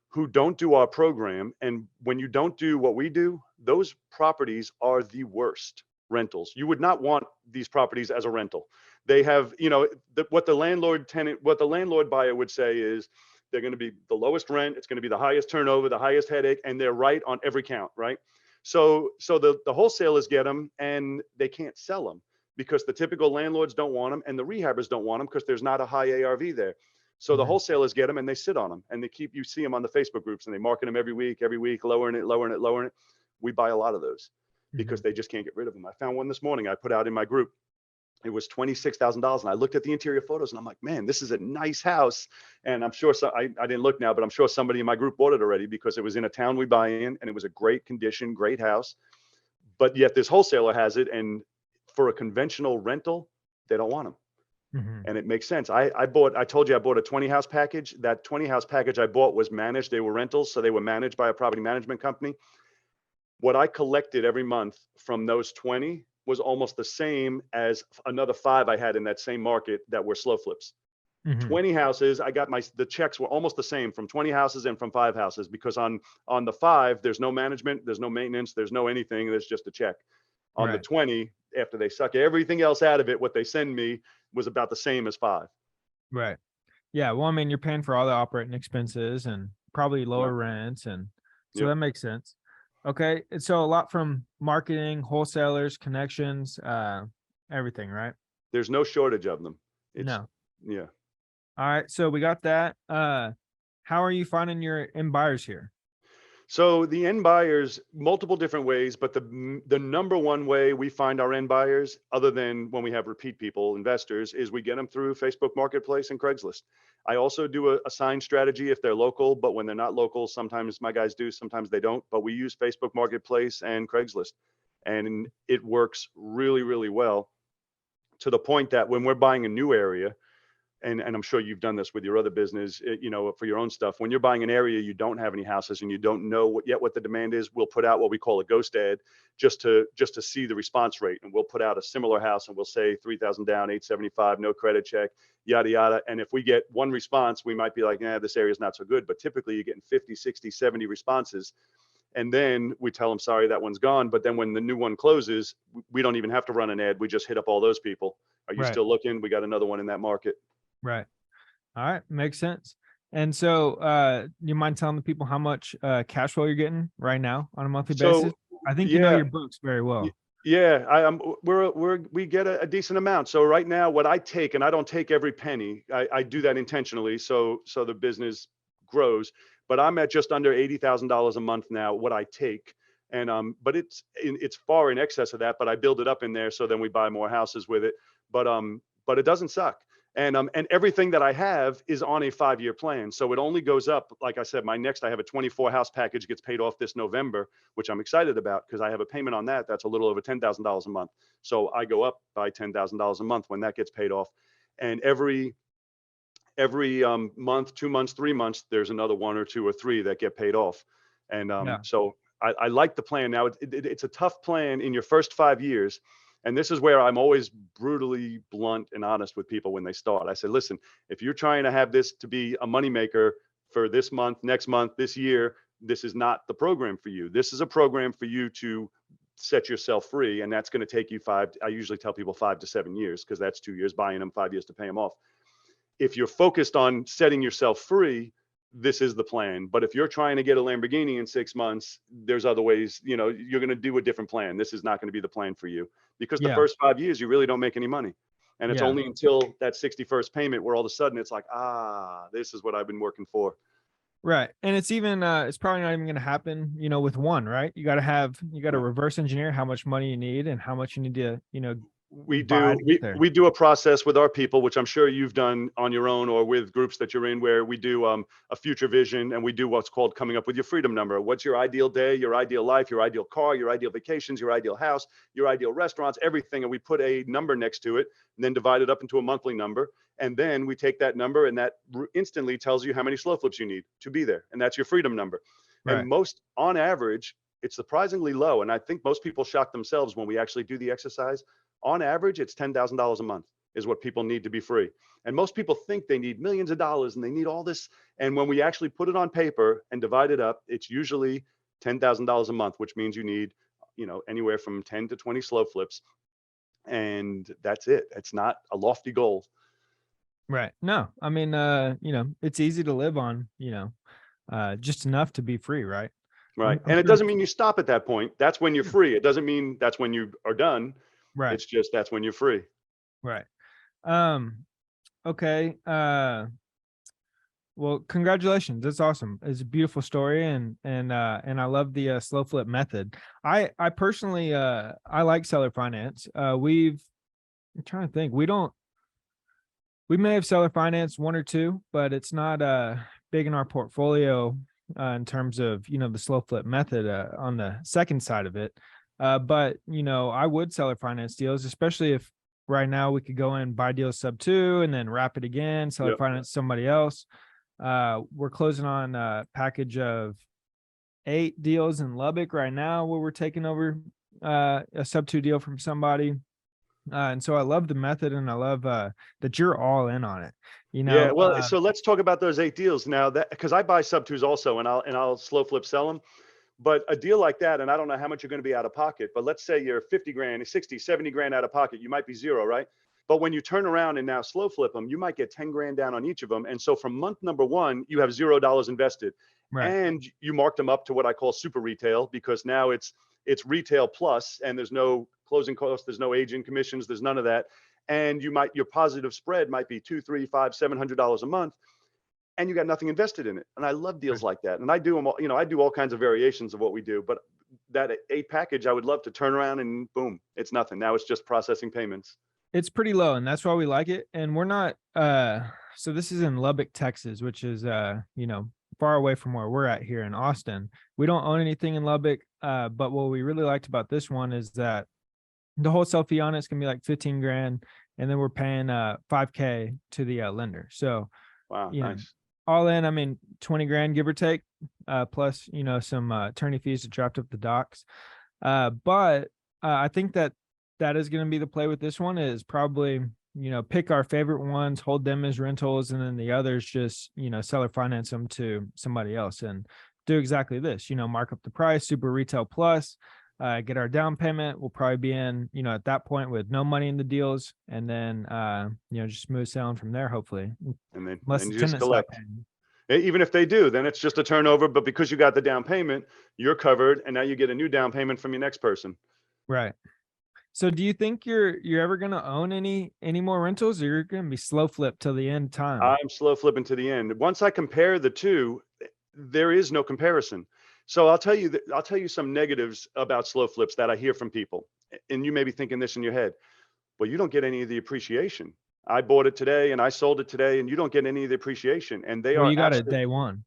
who don't do our program. And when you don't do what we do, those properties are the worst rentals. You would not want these properties as a rental. They have, what the landlord buyer would say is they're going to be the lowest rent. It's going to be the highest turnover, the highest headache, and they're right on every count, right? So the wholesalers get them and they can't sell them because the typical landlords don't want them and the rehabbers don't want them because there's not a high ARV there. So the wholesalers get them and they sit on them and you see them on the Facebook groups and they market them every week, lowering it. We buy a lot of those because they just can't get rid of them. I found one this morning I put out in my group. It was $26,000. And I looked at the interior photos and I'm like, man, this is a nice house. And I'm sure, I didn't look now, but I'm sure somebody in my group bought it already because it was in a town we buy in and it was a great condition, great house. But yet this wholesaler has it. And for a conventional rental, they don't want them. And it makes sense. I told you I bought a 20 house package. That 20 house package I bought was managed. They were rentals. So they were managed by a property management company. What I collected every month from those 20 was almost the same as another 5 I had in that same market that were slow flips. 20 houses, I got the checks were almost the same from 20 houses and from 5 houses because on the 5, there's no management, there's no maintenance, there's no anything, there's just a check. On the 20, after they suck everything else out of it, what they send me was about the same as 5. Right. Yeah. Well, I mean, you're paying for all the operating expenses and probably lower rents. And so that makes sense. Okay. And so a lot from marketing, wholesalers, connections, everything, right? There's no shortage of them. No. Yeah. All right. So we got that. How are you finding your end buyers here? So the end buyers, multiple different ways, but the number one way we find our end buyers, other than when we have repeat people, investors, is we get them through Facebook Marketplace and Craigslist. I also do a sign strategy if they're local, but when they're not local, sometimes my guys do, sometimes they don't. But we use Facebook Marketplace and Craigslist, and it works really, really well, to the point that when we're buying a new area, and I'm sure you've done this with your other business, for your own stuff. When you're buying an area, you don't have any houses and you don't know what the demand is. We'll put out what we call a ghost ad just to see the response rate. And we'll put out a similar house and we'll say 3,000 down, 875, no credit check, yada, yada. And if we get one response, we might be like, this area is not so good. But typically you're getting 50, 60, 70 responses. And then we tell them, sorry, that one's gone. But then when the new one closes, we don't even have to run an ad. We just hit up all those people. Are you Right. still looking? We got another one in that market. Right. All right. Makes sense. And so, you mind telling the people how much cash flow you're getting right now on a monthly basis? I think you know your books very well. Yeah, we get a decent amount. So right now, what I take, and I don't take every penny, I do that intentionally, so the business grows. But I'm at just under $80,000 a month now, what I take, and but it's far in excess of that. But I build it up in there, so then we buy more houses with it. But it doesn't suck. And everything that I have is on a 5-year plan. So it only goes up. Like I said, I have a 24 house package gets paid off this November, which I'm excited about because I have a payment on that. That's a little over $10,000 a month. So I go up by $10,000 a month when that gets paid off. And every month, 2 months, 3 months, there's another 1 or 2 or 3 that get paid off. And so I like the plan. Now it's a tough plan in your first 5 years. And this is where I'm always brutally blunt and honest with people when they start. I said, listen, if you're trying to have this to be a moneymaker for this month, next month, this year, this is not the program for you. This is a program for you to set yourself free. And that's going to take you I usually tell people 5 to 7 years, because that's 2 years buying them, 5 years to pay them off. If you're focused on setting yourself free, this is the plan. But if you're trying to get a Lamborghini in 6 months, there's other ways, you're going to do a different plan. This is not going to be the plan for you, because the first 5 years, you really don't make any money. And it's only until that 61st payment where all of a sudden it's like, this is what I've been working for. Right. And it's even, it's probably not even going to happen, with one, right? You got to reverse engineer how much money you need and how much you need to, we do a process with our people, which I'm sure you've done on your own or with groups that you're in, where we do a future vision, and we do what's called coming up with your freedom number. What's your ideal day, your ideal life, your ideal car, your ideal vacations, your ideal house, your ideal restaurants, everything. And we put a number next to it and then divide it up into a monthly number. And then we take that number, and that instantly tells you how many slow flips you need to be there. And that's your freedom number. Right. And on average, it's surprisingly low. And I think most people shock themselves when we actually do the exercise. On average, it's $10,000 a month is what people need to be free. And most people think they need millions of dollars and they need all this. And when we actually put it on paper and divide it up, it's usually $10,000 a month, which means you need, anywhere from 10 to 20 slow flips. And that's it. It's not a lofty goal. Right. No, I mean, it's easy to live on, just enough to be free. Right. Right. And it doesn't mean you stop at that point. That's when you're free. It doesn't mean that's when you are done. Right. It's just, that's when you're free. Right. Okay. Well, congratulations. That's awesome. It's a beautiful story. And I love the slow flip method. I personally, I like seller finance. I'm trying to think, we may have seller finance 1 or 2, but it's not big in our portfolio in terms of, the slow flip method on the second side of it. But, I would seller finance deals, especially if right now we could go in, buy deals sub 2 and then wrap it again, seller finance somebody else. We're closing on a package of 8 deals in Lubbock right now, where we're taking over a sub 2 deal from somebody. And so I love the method, and I love that you're all in on it. Yeah, well, so let's talk about those 8 deals now, that because I buy sub 2s also, and I'll slow flip sell them. But a deal like that, and I don't know how much you're going to be out of pocket, but let's say you're 50 grand, 60, 70 grand out of pocket, you might be 0, right? But when you turn around and now slow flip them, you might get 10 grand down on each of them. And so from month number 1, you have $0 invested. Right. And you marked them up to what I call super retail, because now it's retail plus, and there's no closing costs, there's no agent commissions, there's none of that. And your positive spread might be $200, $300, $500, $700 a month. and you got nothing invested in it. And I love deals like that. And I do them all, I do all kinds of variations of what we do, but that a package, I would love to turn around and boom, it's nothing. Now it's just processing payments. It's pretty low, and that's why we like it. And we're not so this is in Lubbock, Texas, which is far away from where we're at here in Austin. We don't own anything in Lubbock, but what we really liked about this one is that the wholesale fee on it's gonna be like 15 grand, and then we're paying $5K to the lender. So Wow, nice. All in, I mean, 20 grand, give or take, plus, some attorney fees to draft up the docs. But I think that is going to be the play with this one is probably, pick our favorite ones, hold them as rentals, and then the others just, seller finance them to somebody else and do exactly this, mark up the price, super retail plus, get our down payment. We'll probably be in, at that point with no money in the deals, and then, just smooth sailing from there, hopefully. And then Unless and the you just tenants stop collect. paying. Even if they do, then it's just a turnover. But because you got the down payment, you're covered, and now you get a new down payment from your next person. Right. So do you think you're ever going to own any more rentals, or you're going to be slow flip till the end time? I'm slow flipping to the end. Once I compare the two, there is no comparison. So I'll tell you some negatives about slow flips that I hear from people. And you may be thinking this in your head, well, you don't get any of the appreciation. I bought it today and I sold it today, and you don't get any of the appreciation. And they Well, are you got it absolutely, day one.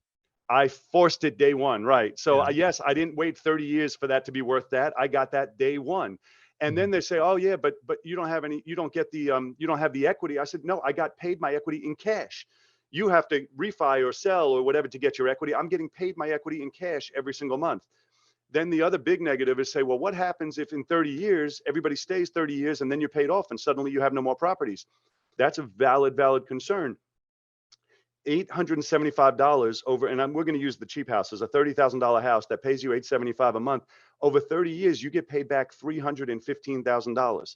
I forced it day one, right? So Yeah. yes, I didn't wait 30 years for that to be worth that. I got that day one. And then they say, oh yeah, but you don't have any, you don't get the, you don't have the equity. I said, no, I got paid my equity in cash. You have to refi or sell or whatever to get your equity. I'm getting paid my equity in cash every single month. Then the other big negative is say, well, what happens if in 30 years, everybody stays 30 years and then you're paid off and suddenly you have no more properties? That's a valid concern. $875 over, and we're going to use the cheap houses, a $30,000 house that pays you $875 a month. Over 30 years, you get paid back $315,000.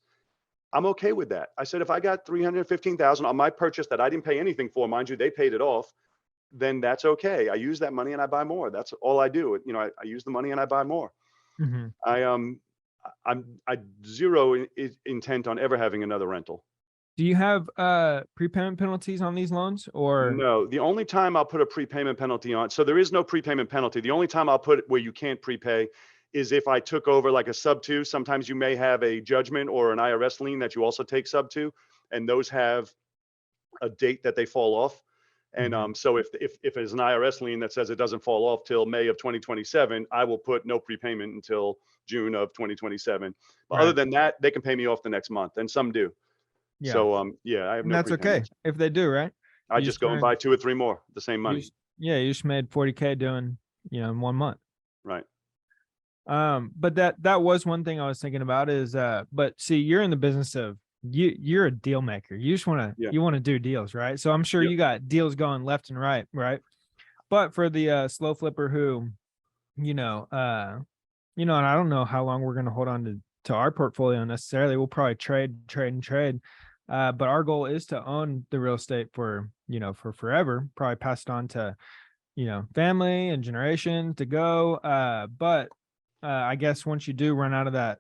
I'm okay with that. I said, if I got $315,000 on my purchase that I didn't pay anything for, mind you, they paid it off, then that's okay. I use that money and I buy more. That's all I do. I use the money and I buy more. Mm-hmm. I zero intent on ever having another rental. Do you have prepayment penalties on these loans, or? No, the only time I'll put a prepayment penalty on, so there is no prepayment penalty. The only time I'll put it where you can't prepay is if I took over like a sub two. Sometimes you may have a judgment or an IRS lien that you also take sub two, and those have a date that they fall off. And so if there's an IRS lien that says it doesn't fall off till May of 2027, I will put no prepayment until June of 2027. But Right. other than that, they can pay me off the next month, and some do. Yeah. So yeah, I have And no that's okay prepayments. if they do, right? I You just go and buy 2 or 3 more, the same money. You just made 40K doing, in 1 month. Right. But that was one thing I was thinking about is, but see, you're in the business of you're a deal maker. You just want to, you want to do deals, right? So I'm sure you got deals going left and right. But for the slow flipper who, and I don't know how long we're going to hold on to our portfolio necessarily. We'll probably trade. But our goal is to own the real estate for forever, probably pass it on to, family and generation to go. But I guess once you do run out of that,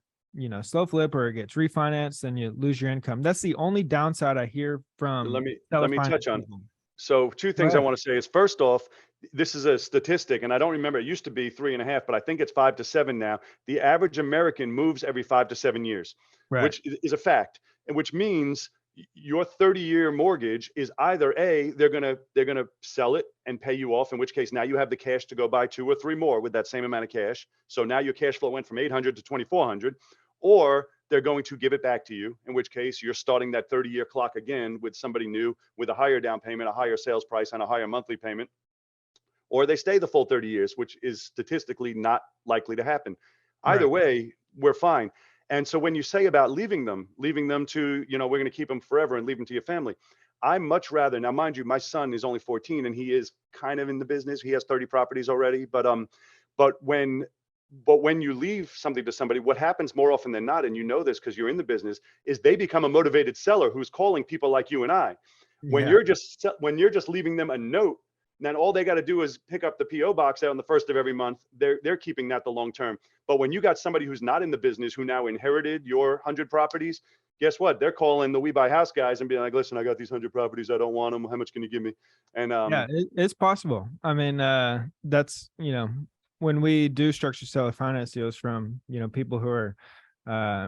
slow flip or it gets refinanced, then you lose your income. That's the only downside I hear from. Let me touch on. People. So 2 things I want to say is, first off, this is a statistic, and I don't remember, it used to be 3.5, but I think it's 5 to 7 now. The average American moves every 5 to 7 years, which is a fact, and which means your 30-year mortgage is either they're gonna sell it and pay you off, in which case now you have the cash to go buy 2 or 3 more with that same amount of cash. So now your cash flow went from 800 to 2,400, or they're going to give it back to you, in which case you're starting that 30-year clock again with somebody new with a higher down payment, a higher sales price, and a higher monthly payment. Or they stay the full 30 years, which is statistically not likely to happen. Either way, we're fine. And so when you say about leaving them to, we're going to keep them forever and leave them to your family, I much rather, now mind you, my son is only 14 and he is kind of in the business. He has 30 properties already, but when you leave something to somebody, what happens more often than not, and you know this because you're in the business, is they become a motivated seller who's calling people like you and I. When you're just leaving them a note, then all they got to do is pick up the PO box out on the first of every month. They're keeping that the long term. But when you got somebody who's not in the business, who now inherited your 100 properties, guess what? They're calling the We Buy House guys and being like, listen, I got these 100 properties. I don't want them. How much can you give me? And Yeah, it's possible. I mean, that's, when we do structured seller finance deals from, people who are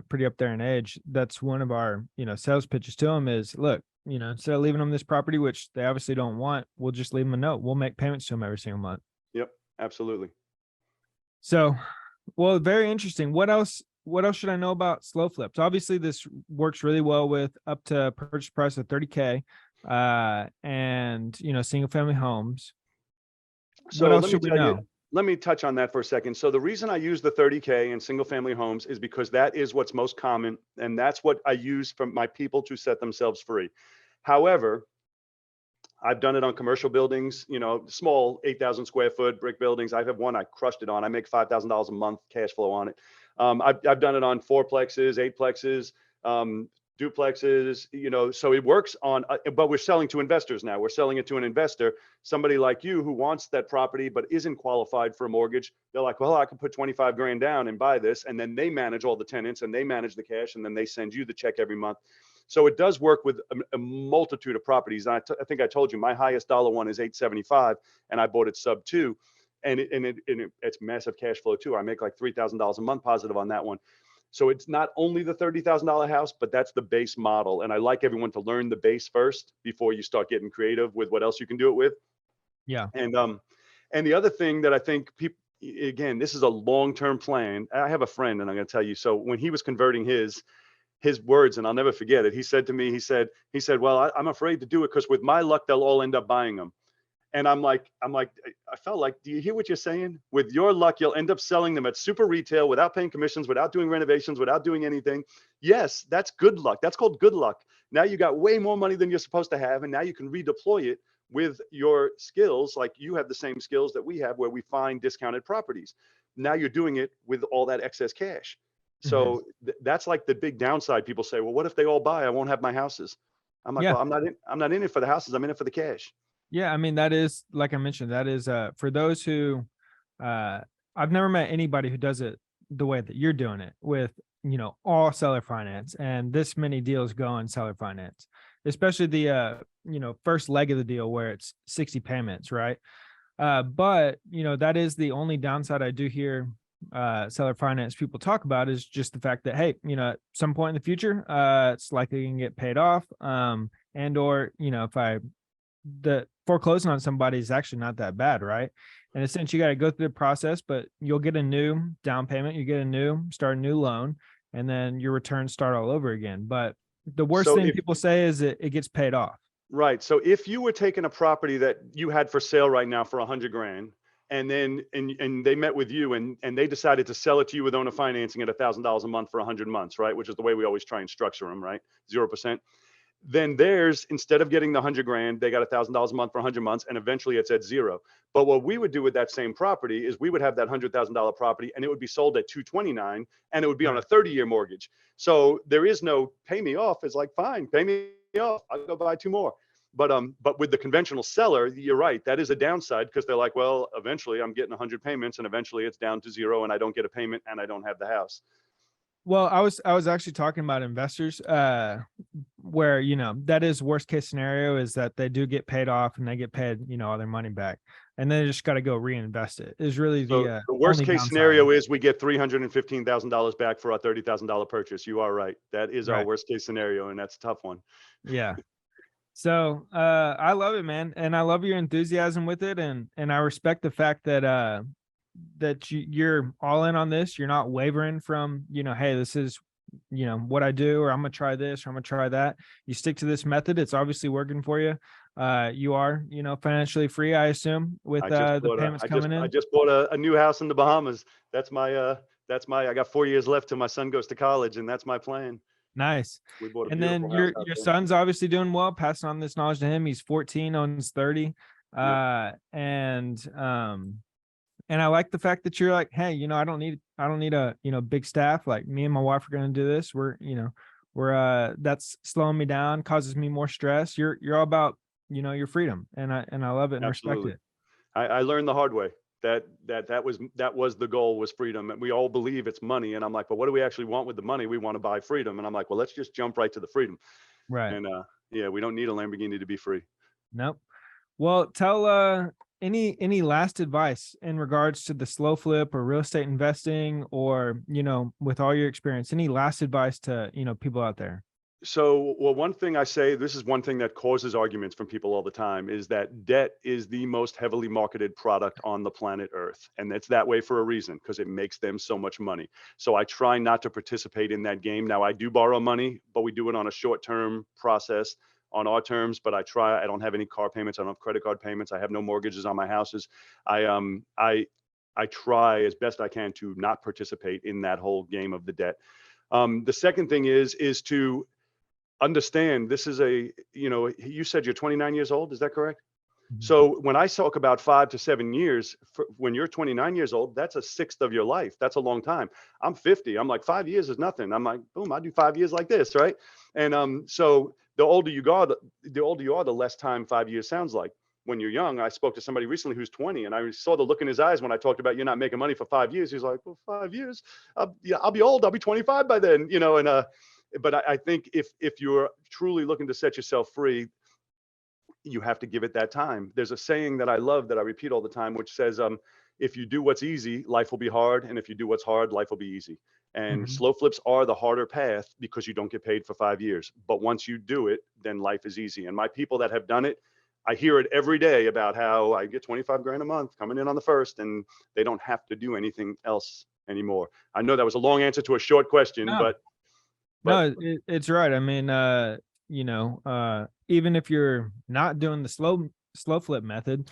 pretty up there in age, that's one of our, sales pitches to them is, look, instead of leaving them this property, which they obviously don't want, we'll just leave them a note. We'll make payments to them every single month. Yep, absolutely. So, well, very interesting. What else should I know about slow flips? Obviously, this works really well with up to purchase price of 30K, and single family homes. So What else should we know? Let me touch on that for a second. So the reason I use the 30K in single family homes is because that is what's most common, and that's what I use for my people to set themselves free. However, I've done it on commercial buildings, small 8,000 square foot brick buildings. I have one I crushed it on. I make $5,000 a month cash flow on it. I've done it on fourplexes, eightplexes, duplexes, so it works on, but we're selling to investors now. We're selling it to an investor, somebody like you who wants that property but isn't qualified for a mortgage. They're like, well, I can put 25 grand down and buy this. And then they manage all the tenants and they manage the cash and then they send you the check every month. So it does work with a multitude of properties. I think I told you my highest dollar one is 875 and I bought it sub 2. And it's massive cash flow too. I make like $3,000 a month positive on that one. So it's not only the $30,000 house, but that's the base model. And I like everyone to learn the base first before you start getting creative with what else you can do it with. Yeah. And the other thing that I think people, again, this is a long-term plan. I have a friend, and I'm going to tell you. So when he was converting his words, and I'll never forget it, he said to me, he said, well, I'm afraid to do it because with my luck, they'll all end up buying them. And I'm like, I felt like, do you hear what you're saying? With your luck, you'll end up selling them at super retail without paying commissions, without doing renovations, without doing anything. Yes, that's good luck. That's called good luck. Now you got way more money than you're supposed to have. And now you can redeploy it with your skills. Like you have the same skills that we have where we find discounted properties. Now you're doing it with all that excess cash. So that's like the big downside. People say, well, what if they all buy? I won't have my houses. I'm like, well, I'm not in it for the houses. I'm in it for the cash. Yeah, I mean, that is, like I mentioned, that is for those who I've never met anybody who does it the way that you're doing it with, all seller finance and this many deals go on seller finance, especially the first leg of the deal where it's 60 payments, right? But that is the only downside I do hear seller finance people talk about is just the fact that, hey, at some point in the future, it's likely going to get paid off. And or, if the foreclosing on somebody is actually not that bad, right? In a sense, you got to go through the process, but you'll get a new down payment, start a new loan, and then your returns start all over again. But the worst thing people say is it gets paid off. Right. So if you were taking a property that you had for sale right now for 100 grand, and then and they met with you and they decided to sell it to you with owner financing at $1,000 a month for 100 months, right? Which is the way we always try and structure them, right? 0%. Then theirs, instead of getting the 100 grand, they got $1,000 a month for 100 months, and eventually it's at zero. But what we would do with that same property is we would have that $100,000 property, and it would be sold at 229, and it would be on a 30-year mortgage. So there is no pay me off. It's like, fine, pay me off. I'll go buy two more. But with the conventional seller, you're right. That is a downside because they're like, well, eventually I'm getting 100 payments, and eventually it's down to zero, and I don't get a payment, and I don't have the house. Well, I was actually talking about investors, where, that is worst case scenario is that they do get paid off and they get paid, all their money back, and then they just got to go reinvest it is really the worst case scenario is we get $315,000 back for our $30,000 purchase. You are right. That is our worst case scenario. And that's a tough one. Yeah. So, I love it, man. And I love your enthusiasm with it. And I respect the fact that, that you're all in on this. You're not wavering from, hey, this is, what I do, or I'm going to try this, or I'm going to try that. You stick to this method. It's obviously working for you. You are, financially free, I assume, with the payments coming in. I just bought a new house in the Bahamas. I got 4 years left till my son goes to college, and that's my plan. Nice. And then your son's obviously doing well, passing on this knowledge to him. He's 14, owns 30. And I like the fact that you're like, hey, I don't need a big staff. Like me and my wife are going to do this. We're that's slowing me down, causes me more stress. You're all about, your freedom. And I love it and respect it. I learned the hard way. that was the goal, was freedom. And we all believe it's money. And I'm like, but what do we actually want with the money? We want to buy freedom. And I'm like, well, let's just jump right to the freedom. Right. And yeah, we don't need a Lamborghini to be free. Nope. Well, tell any last advice in regards to the slow flip or real estate investing, or, with all your experience, any last advice to, people out there? So, well, one thing I say, this is one thing that causes arguments from people all the time, is that debt is the most heavily marketed product on the planet Earth. And it's that way for a reason, because it makes them so much money. So I try not to participate in that game. Now, I do borrow money, but we do it on a short-term process on our terms. But I don't have any car payments. I don't have credit card payments. I have no mortgages on my houses. I try as best I can to not participate in that whole game of the debt. The second thing is to understand, this is you said you're 29 years old. Is that correct? Mhm. So when I talk about 5 to 7 years, when you're 29 years old, that's a sixth of your life. That's a long time. I'm 50. I'm like, 5 years is nothing. I'm like, boom, I do 5 years like this, right? And so the older you are, the less time 5 years sounds like. When you're young, I spoke to somebody recently who's 20, and I saw the look in his eyes when I talked about you're not making money for 5 years. He's like, well, 5 years, I'll be old. I'll be 25 by then, but I think if you're truly looking to set yourself free, you have to give it that time. There's a saying that I love that I repeat all the time, which says, if you do what's easy, life will be hard. And if you do what's hard, life will be easy. And Mhm. slow flips are the harder path because you don't get paid for 5 years. But once you do it, then life is easy. And my people that have done it, I hear it every day about how I get 25 grand a month coming in on the first, and they don't have to do anything else anymore. I know that was a long answer to a short question, No, but no, it's right. I mean, even if you're not doing the slow flip method,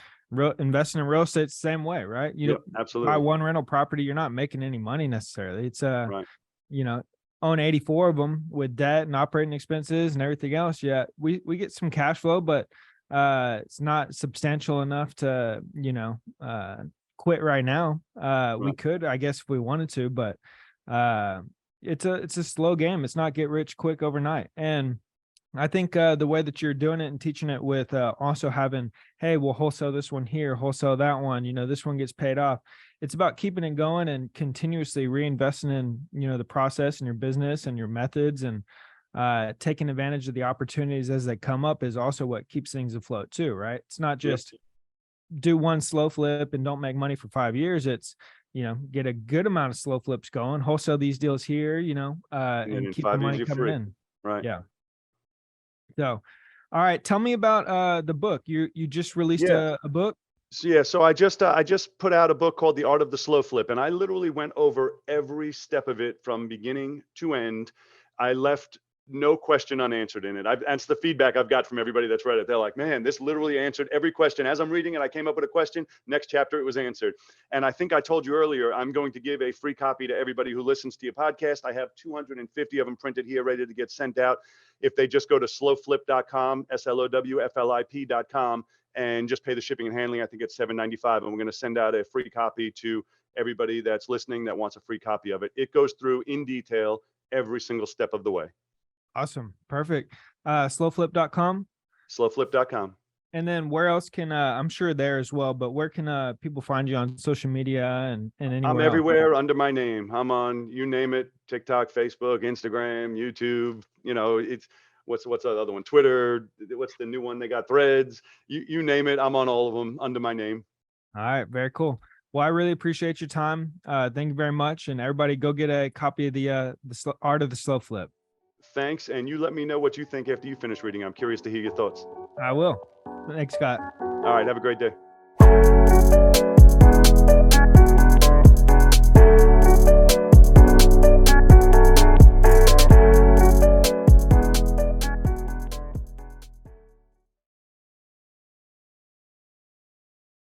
investing in real estate the same way, right? yeah, Buy absolutely. one rental property, you're not making any money necessarily. It's Right. you know, own 84 of them with debt and operating expenses and everything else. Yeah, we get some cash flow, but it's not substantial enough to, quit right now. We Right. could, I guess, if we wanted to, but uh it's a slow game. It's not get rich quick overnight. And I think the way that you're doing it and teaching it with also having, hey, we'll wholesale this one here, wholesale that one, this one gets paid off. It's about keeping it going and continuously reinvesting in, the process and your business and your methods, and taking advantage of the opportunities as they come up is also what keeps things afloat too, right? It's not Yep. just do one slow flip and don't make money for 5 years. It's, get a good amount of slow flips going, wholesale these deals here, And and in keep the 5 years, money you're coming free. in. Right. Yeah. So, all right, tell me about the book. You just released Yeah. a book. So yeah, so I just put out a book called The Art of the Slow Flip, and I literally went over every step of it from beginning to end. I left no question unanswered in it. That's the feedback I've got from everybody that's read it. They're like, man, this literally answered every question. As I'm reading it, I came up with a question. Next chapter, it was answered. And I think I told you earlier, I'm going to give a free copy to everybody who listens to your podcast. I have 250 of them printed here, ready to get sent out. If they just go to slowflip.com, slowflip.com, and just pay the shipping and handling. I think it's $7.95, and we're going to send out a free copy to everybody that's listening that wants a free copy of it. It goes through in detail every single step of the way. Awesome. Perfect. Slowflip.com. Slowflip.com. And then where else can I'm sure there as well, but where can people find you on social media and I'm anywhere else? everywhere under my name. I'm on, you name it, TikTok, Facebook, Instagram, YouTube. It's what's the other one? Twitter. What's the new one? They got Threads. You name it. I'm on all of them under my name. All right, very cool. Well, I really appreciate your time. Thank you very much. And everybody go get a copy of the Art of the Slow Flip. Thanks. And you let me know what you think after you finish reading. I'm curious to hear your thoughts. I will. Thanks, Scott. All right. Have a great day.